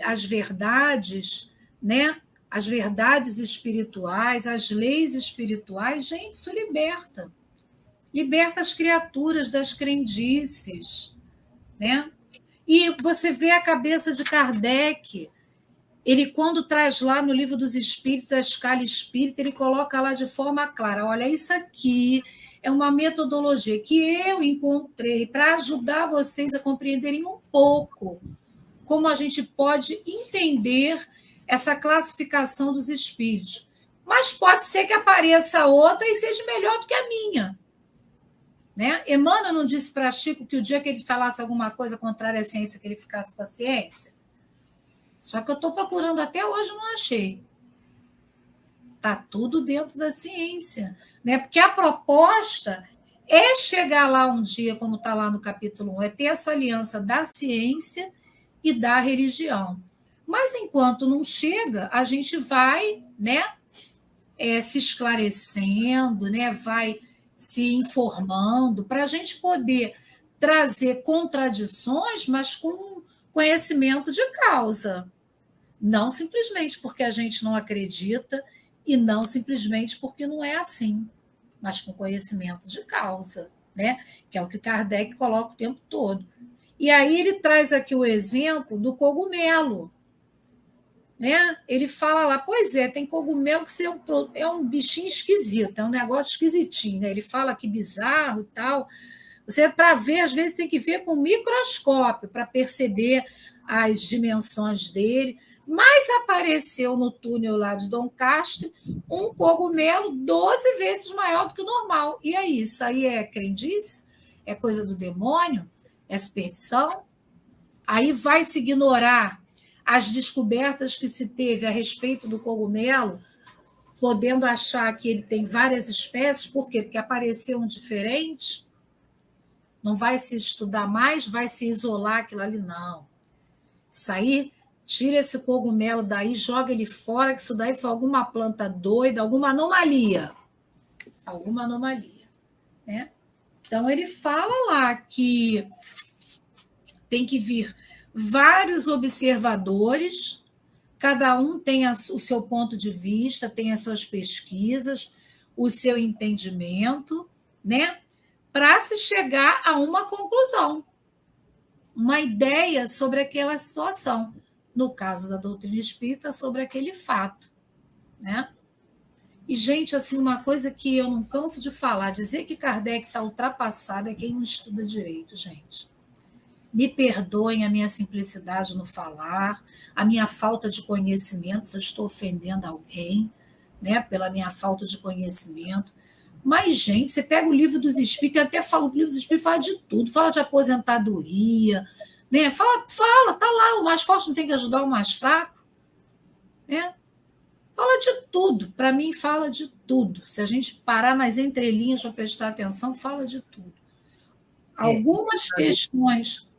as verdades, né? As verdades espirituais, as leis espirituais, gente, isso liberta. Liberta as criaturas das crendices, né? E você vê a cabeça de Kardec, ele, quando traz lá no Livro dos Espíritos, a escala espírita, ele coloca lá de forma clara, olha, isso aqui é uma metodologia que eu encontrei para ajudar vocês a compreenderem um pouco como a gente pode entender essa classificação dos espíritos. Mas pode ser que apareça outra e seja melhor do que a minha. Né? Emmanuel não disse para Chico que o dia que ele falasse alguma coisa contrária à ciência, que ele ficasse com a ciência? Só que eu estou procurando até hoje, não achei. Está tudo dentro da ciência. Né? Porque a proposta é chegar lá um dia, como está lá no capítulo 1, é ter essa aliança da ciência e da religião. Mas, enquanto não chega, a gente vai, né, se esclarecendo, né, vai se informando, para a gente poder trazer contradições, mas com conhecimento de causa. Não simplesmente porque a gente não acredita e não simplesmente porque não é assim, mas com conhecimento de causa, né? Que é o que Kardec coloca o tempo todo. E aí ele traz aqui o exemplo do cogumelo. Né? Ele fala lá, pois é, tem cogumelo que é um bichinho esquisito, é um negócio esquisitinho. Né? Ele fala que bizarro e tal. Você, para ver, às vezes tem que ver com microscópio para perceber as dimensões dele. Mas apareceu no túnel lá de Dom Castre um cogumelo 12 vezes maior do que o normal. E aí, isso aí é crendice? É coisa do demônio? É superstição? Aí vai se ignorar as descobertas que se teve a respeito do cogumelo, podendo achar que ele tem várias espécies. Por quê? Porque apareceu um diferente. Não vai se estudar mais, vai se isolar aquilo ali, não. Isso aí, tira esse cogumelo daí, joga ele fora, que isso daí foi alguma planta doida, alguma anomalia. Alguma anomalia. Né? Então, ele fala lá que tem que vir vários observadores, cada um tem o seu ponto de vista, tem as suas pesquisas, o seu entendimento, né? Para se chegar a uma conclusão, uma ideia sobre aquela situação. No caso da doutrina espírita, sobre aquele fato, né? E, gente, assim, uma coisa que eu não canso de falar, dizer que Kardec está ultrapassado é quem não estuda direito, gente. Me perdoem a minha simplicidade no falar, a minha falta de conhecimento, se eu estou ofendendo alguém, né, pela minha falta de conhecimento. Mas, gente, você pega o Livro dos Espíritos, até fala, o Livro dos Espíritos fala de tudo, fala de aposentadoria, né? Fala, tá lá, o mais forte não tem que ajudar o mais fraco, né? Fala de tudo, para mim fala de tudo. Se a gente parar nas entrelinhas para prestar atenção, fala de tudo. Algumas questões...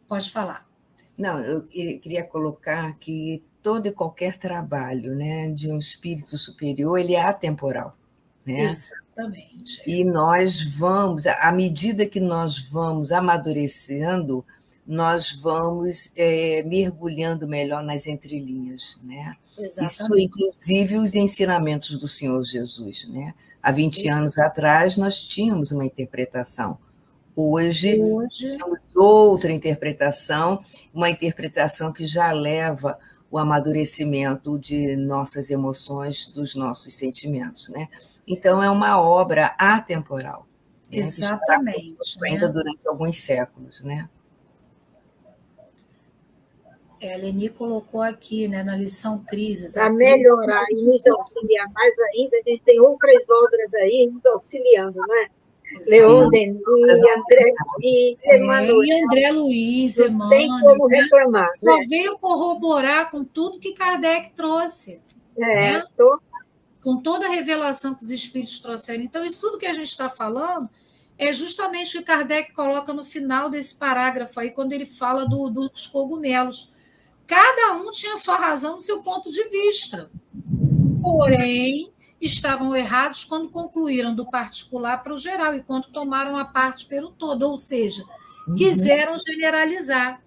Pode falar. Não, eu queria colocar que todo e qualquer trabalho, né, de um espírito superior, ele é atemporal. Né? Exatamente. E nós vamos, à medida que nós vamos amadurecendo, nós vamos mergulhando melhor nas entrelinhas, né? Isso, inclusive, os ensinamentos do Senhor Jesus, né? Há 20 anos atrás, nós tínhamos uma interpretação. Hoje temos outra interpretação, uma interpretação que já leva o amadurecimento de nossas emoções, dos nossos sentimentos, né? Então, é uma obra atemporal. Né? Exatamente. Que ainda durante alguns séculos, né? A Leni colocou aqui, né, na lição Crises. Para melhorar e nos auxiliar mais ainda, a gente tem outras obras aí nos auxiliando, não é? Leon Denis, André Luiz, Emmanuel. E André Luiz, Emmanuel. Não tem como reclamar. Só veio corroborar com tudo que Kardec trouxe. Né? Com toda a revelação que os espíritos trouxeram. Então, isso tudo que a gente está falando é justamente o que Kardec coloca no final desse parágrafo aí, quando ele fala dos cogumelos. Cada um tinha sua razão no seu ponto de vista. Porém, estavam errados quando concluíram do particular para o geral e quando tomaram a parte pelo todo, ou seja, quiseram generalizar,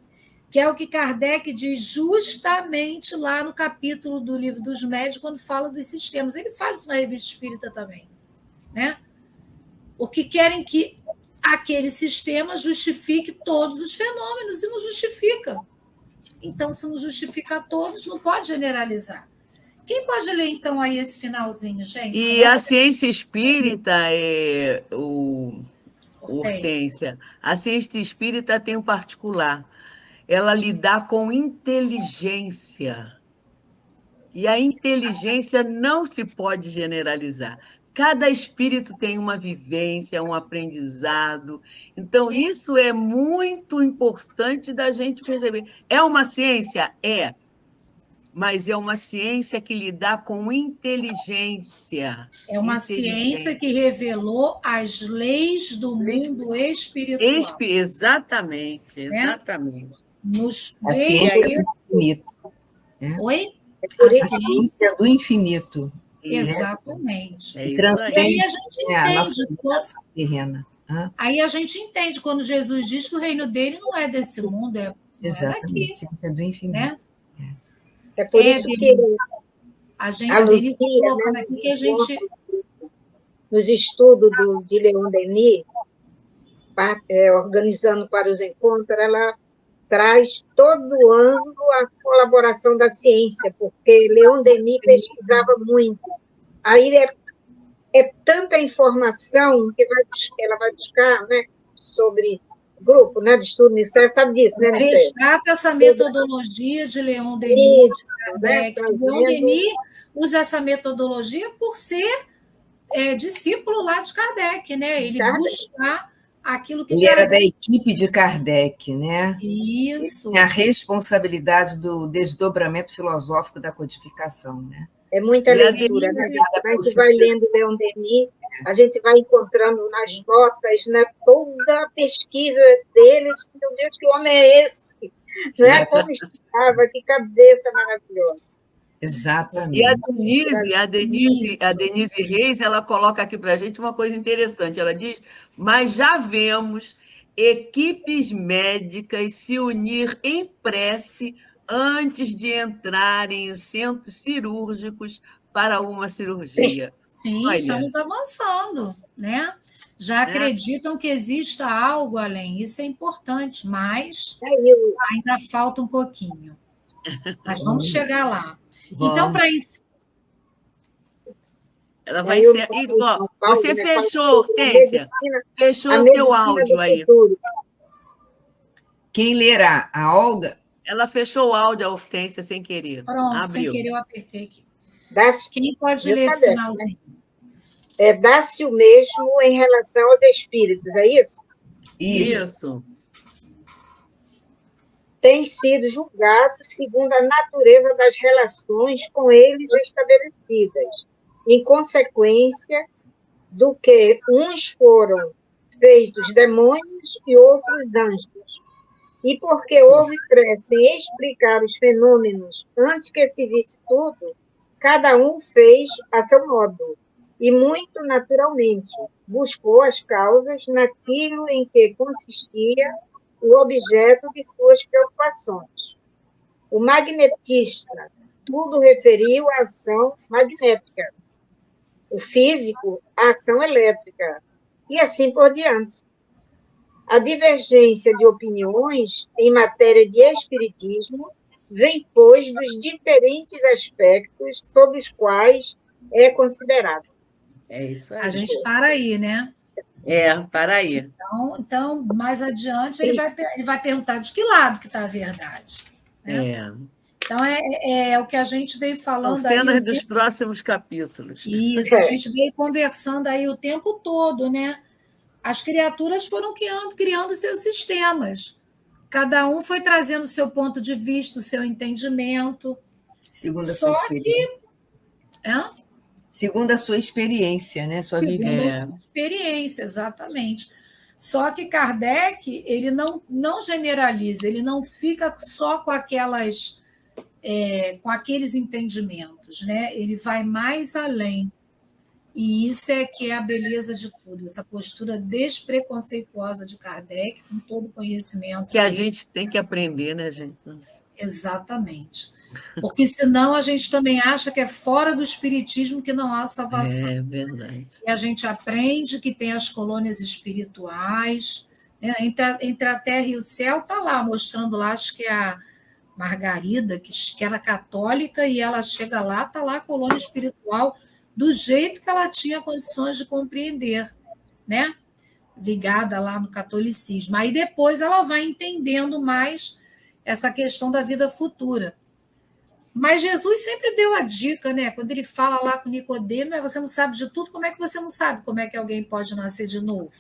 que é o que Kardec diz justamente lá no capítulo do Livro dos Médiuns, quando fala dos sistemas. Ele fala isso na Revista Espírita também, né? Porque querem que aquele sistema justifique todos os fenômenos e não justifica. Então, se não justifica todos, não pode generalizar. Quem pode ler, então, aí esse finalzinho, gente? E a ciência espírita, Hortência, a ciência espírita tem um particular. Ela lidar com inteligência. E a inteligência não se pode generalizar. Cada espírito tem uma vivência, um aprendizado. Então, isso é muito importante da gente perceber. É uma ciência? É. Mas é uma ciência que lida com inteligência. É uma ciência que revelou as leis do mundo espiritual. Exatamente, exatamente. Nos a ciência do infinito. Né? Oi? A ciência do infinito. Exatamente. E aí a gente entende. Nossa terrena. Aí a gente entende quando Jesus diz que o reino dele não é desse mundo, exatamente, a ciência do infinito. Né? É por isso que a Denise colocando aqui que a gente... Nos estudos de Leon Denis, organizando para os encontros, ela traz todo ano a colaboração da ciência, porque Leon Denis pesquisava muito. Aí é tanta informação que ela vai buscar, né, sobre grupo, né, de estudo, você sabe disso, né? Resgata essa metodologia de Leon Denis, de Kardec. Leon Denis usa essa metodologia por ser discípulo lá de Kardec, né? Ele buscar aquilo que ele era da equipe de Kardec, né? Isso. Ele tinha a responsabilidade do desdobramento filosófico da codificação, né? É muita leitura, né? A gente vai lendo Leon Denis, a gente vai encontrando nas notas, né, toda a pesquisa deles. Meu Deus, que homem é esse? Não é como estava, que cabeça maravilhosa. Exatamente. E a Denise Reis, ela coloca aqui para a gente uma coisa interessante. Ela diz, mas já vemos equipes médicas se unir em prece antes de entrarem em centros cirúrgicos para uma cirurgia. Sim, Olha, estamos avançando, né? Já acreditam que exista algo além. Isso é importante, mas ainda falta um pouquinho. Mas vamos chegar lá. Então, para isso. Ela vai ser. Você fechou, Hortência? Fechou o teu áudio aí. Quem lerá? A Olga? Ela fechou o áudio, a Hortência, sem querer. Pronto, Abriu. sem querer eu apertei aqui. Quem pode ler esse finalzinho? Dá-se o mesmo em relação aos espíritos, é isso? Isso. Tem sido julgado segundo a natureza das relações com eles estabelecidas, em consequência do que uns foram feitos demônios e outros anjos. E porque houve pressa em explicar os fenômenos antes que se visse tudo, cada um fez a seu modo, e muito naturalmente buscou as causas naquilo em que consistia o objeto de suas preocupações. O magnetista tudo referiu à ação magnética, o físico à ação elétrica, e assim por diante. A divergência de opiniões em matéria de espiritismo vem, pois, dos diferentes aspectos sobre os quais é considerado. É isso aí. A gente para aí, né? Para aí. Então, mais adiante, ele vai perguntar de que lado que está a verdade. Né? Então, é o que a gente veio falando. São cenas dos próximos capítulos. Isso, a gente veio conversando aí o tempo todo, né? As criaturas foram criando seus sistemas. Cada um foi trazendo o seu ponto de vista, o seu entendimento. Segundo a sua experiência. Segundo a sua experiência, né? Sua vivência. Sua experiência, exatamente. Só que Kardec, ele não generaliza, ele não fica só com com aqueles entendimentos, né? Ele vai mais além. E isso é que é a beleza de tudo, essa postura despreconceituosa de Kardec, com todo o conhecimento. Que a gente tem que aprender, né, gente? Exatamente. Porque senão a gente também acha que é fora do espiritismo que não há salvação. É verdade. E a gente aprende que tem as colônias espirituais, né? Entre a terra e o céu, está lá, mostrando lá, acho que é a Margarida, que era católica, e ela chega lá, está lá a colônia espiritual, do jeito que ela tinha condições de compreender, né? Ligada lá no catolicismo. Aí depois ela vai entendendo mais essa questão da vida futura. Mas Jesus sempre deu a dica, né? Quando ele fala lá com Nicodemo, você não sabe de tudo, como é que você não sabe como é que alguém pode nascer de novo?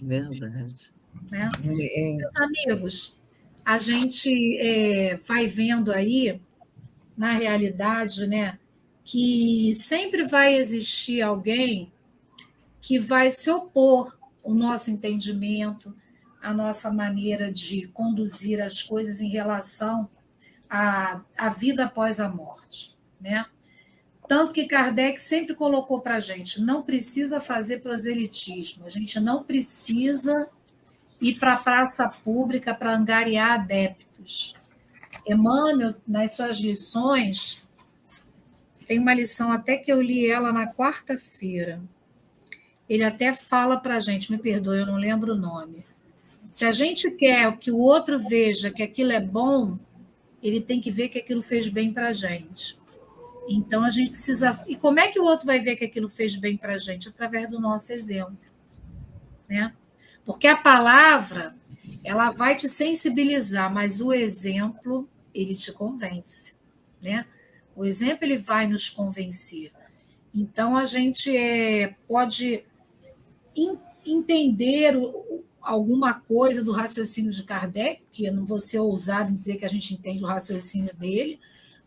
Verdade. Né? Meus amigos, a gente vai vendo aí, na realidade, né, que sempre vai existir alguém que vai se opor ao nosso entendimento, à nossa maneira de conduzir as coisas em relação à vida após a morte, né? Tanto que Kardec sempre colocou para a gente, não precisa fazer proselitismo, a gente não precisa ir para a praça pública para angariar adeptos. Emmanuel, nas suas lições, tem uma lição até que eu li ela na quarta-feira. Ele até fala para a gente, me perdoe, eu não lembro o nome. Se a gente quer que o outro veja que aquilo é bom, ele tem que ver que aquilo fez bem para a gente. Então, a gente precisa... E como é que o outro vai ver que aquilo fez bem para a gente? Através do nosso exemplo. Né? Porque a palavra, ela vai te sensibilizar, mas o exemplo, ele te convence. Né? O exemplo, ele vai nos convencer. Então, a gente pode entender alguma coisa do raciocínio de Kardec, que eu não vou ser ousado em dizer que a gente entende o raciocínio dele,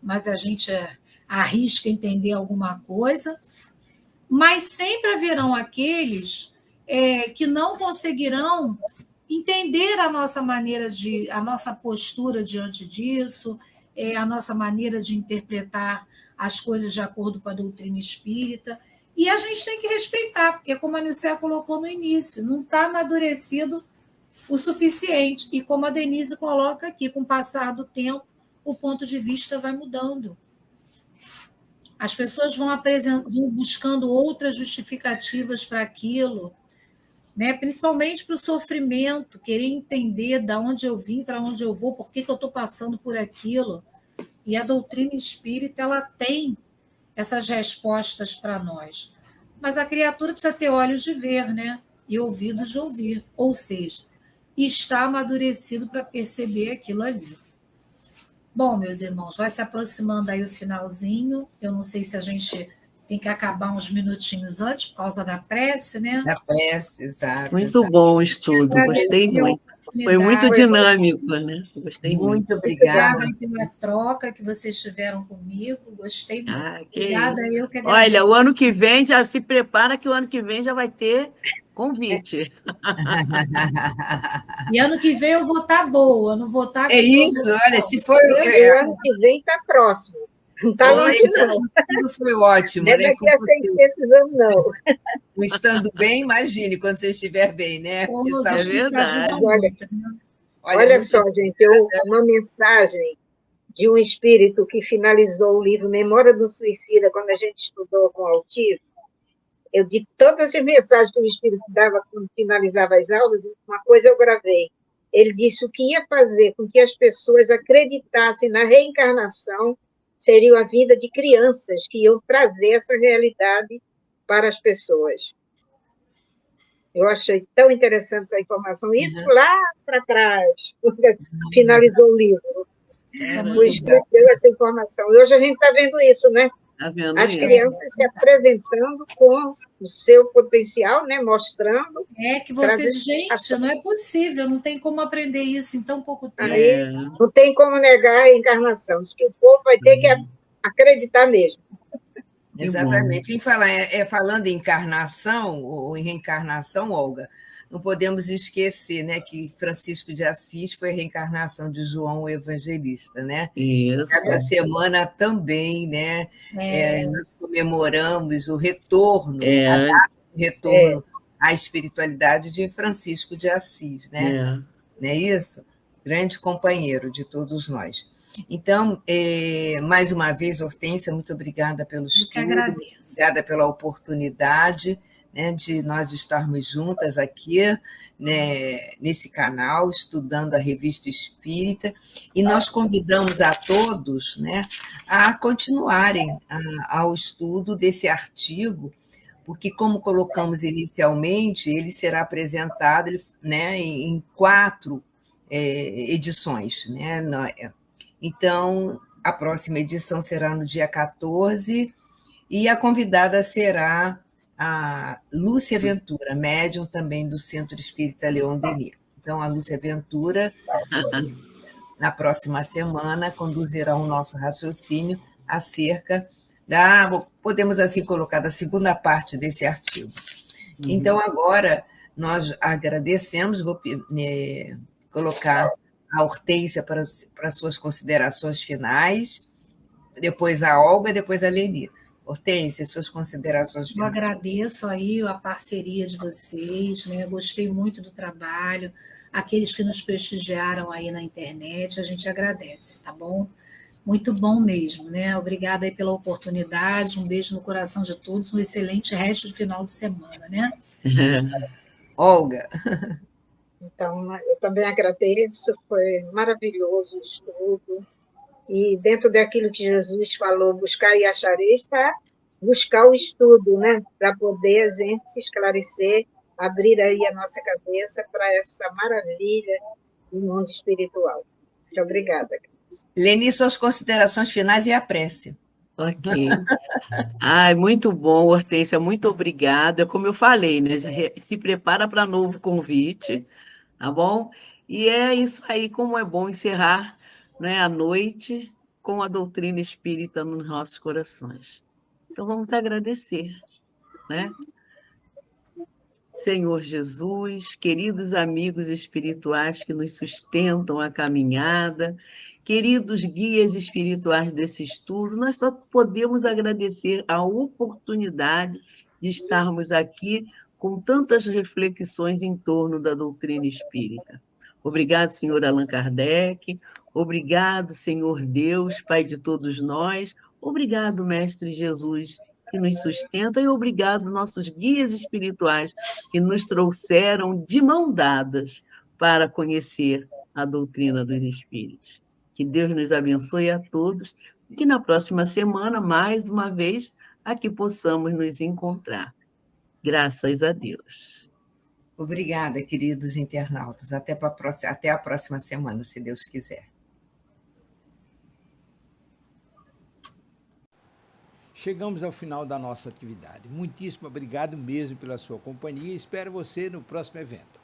mas a gente arrisca entender alguma coisa, mas sempre haverão aqueles que não conseguirão entender a nossa maneira a nossa postura diante disso, a nossa maneira de interpretar as coisas de acordo com a doutrina espírita. E a gente tem que respeitar, porque, como a Nicéia colocou no início, não está amadurecido o suficiente. E como a Denise coloca aqui, com o passar do tempo, o ponto de vista vai mudando. As pessoas vão buscando outras justificativas para aquilo, né? Principalmente para o sofrimento, querer entender de onde eu vim, para onde eu vou, por que eu estou passando por aquilo. E a doutrina espírita, ela tem essas respostas para nós. Mas a criatura precisa ter olhos de ver, né? E ouvidos de ouvir. Ou seja, está amadurecido para perceber aquilo ali. Bom, meus irmãos, vai se aproximando aí o finalzinho. Eu não sei se a gente tem que acabar uns minutinhos antes, por causa da prece, né? Da prece, exato. Muito bom o estudo, gostei muito. Foi muito dinâmico, né? Gostei muito. Muito obrigada. Obrigada pela troca que vocês tiveram comigo. Gostei muito. Obrigada, eu que agradeço. Olha, o ano que vem, já se prepara que o ano que vem já vai ter convite. E ano que vem eu vou estar boa, não vou estar... É isso, olha, se for... O ano que vem está próximo. Não está longe, não. Tudo foi ótimo, não é né? daqui a 600 anos, não. Estando bem, imagine quando você estiver bem, né? É verdade. Olha só, gente, uma mensagem de um espírito que finalizou o livro Memória do Suicida, quando a gente estudou com autismo. De todas as mensagens que o espírito dava quando finalizava as aulas, uma coisa eu gravei. Ele disse o que ia fazer com que as pessoas acreditassem na reencarnação seria a vida de crianças que iam trazer essa realidade para as pessoas. Eu achei tão interessante essa informação. Isso lá para trás, quando finalizou o livro. O espírito deu essa informação. E hoje a gente está vendo isso, né? Tá vendo as isso? crianças se apresentando com o seu potencial, né? Mostrando. Que você, gente, não é possível, não tem como aprender isso em tão pouco tempo. Aí, não tem como negar a encarnação. Diz que o povo vai ter que acreditar mesmo. Exatamente. Falando em encarnação, ou em reencarnação, Olga, não podemos esquecer, né, que Francisco de Assis foi a reencarnação de João o Evangelista, né? Isso. Essa semana também, né, nós comemoramos o retorno, a data do retorno à espiritualidade de Francisco de Assis, né? Não é isso? Grande companheiro de todos nós. Então, mais uma vez, Hortência, muito obrigada pelo estudo, muito obrigada pela oportunidade, né, de nós estarmos juntas aqui, né, nesse canal, estudando a Revista Espírita, e nós convidamos a todos, né, a continuarem ao estudo desse artigo, porque, como colocamos inicialmente, ele será apresentado, né, em 4 edições, né? Então, a próxima edição será no dia 14, e a convidada será a Lúcia Ventura, médium também do Centro Espírita Leon Denis. Então, a Lúcia Ventura, na próxima semana, conduzirá o nosso raciocínio acerca podemos assim colocar, da segunda parte desse artigo. Então, agora, nós agradecemos, vou colocar a Hortência para as suas considerações finais, depois a Olga, depois a Leni. Hortência, suas considerações finais. Eu agradeço aí a parceria de vocês, né? Eu gostei muito do trabalho, aqueles que nos prestigiaram aí na internet, a gente agradece, tá bom? Muito bom mesmo, né? Obrigada aí pela oportunidade, um beijo no coração de todos, um excelente resto de final de semana, né? Olga. Então, eu também agradeço, foi maravilhoso o estudo, e dentro daquilo que Jesus falou, buscar e achareis, está buscar o estudo, né? Para poder a gente se esclarecer, abrir aí a nossa cabeça para essa maravilha do mundo espiritual. Muito obrigada. Leni, suas considerações finais e a prece. Ok. Muito bom, Hortência, muito obrigada. Como eu falei, né? Se prepara para novo convite, tá bom? E é isso aí, como é bom encerrar, né, a noite com a doutrina espírita nos nossos corações. Então, vamos agradecer, né? Senhor Jesus, queridos amigos espirituais que nos sustentam a caminhada, Queridos guias espirituais desse estudo, nós só podemos agradecer a oportunidade de estarmos aqui com tantas reflexões em torno da doutrina espírita. Obrigado, senhor Allan Kardec. Obrigado, Senhor Deus, Pai de todos nós. Obrigado, Mestre Jesus, que nos sustenta, e obrigado, nossos guias espirituais, que nos trouxeram de mão dadas para conhecer a doutrina dos espíritos. Que Deus nos abençoe a todos e que na próxima semana, mais uma vez, aqui possamos nos encontrar. Graças a Deus. Obrigada, queridos internautas. Até a próxima semana, se Deus quiser. Chegamos ao final da nossa atividade. Muitíssimo obrigado mesmo pela sua companhia e espero você no próximo evento.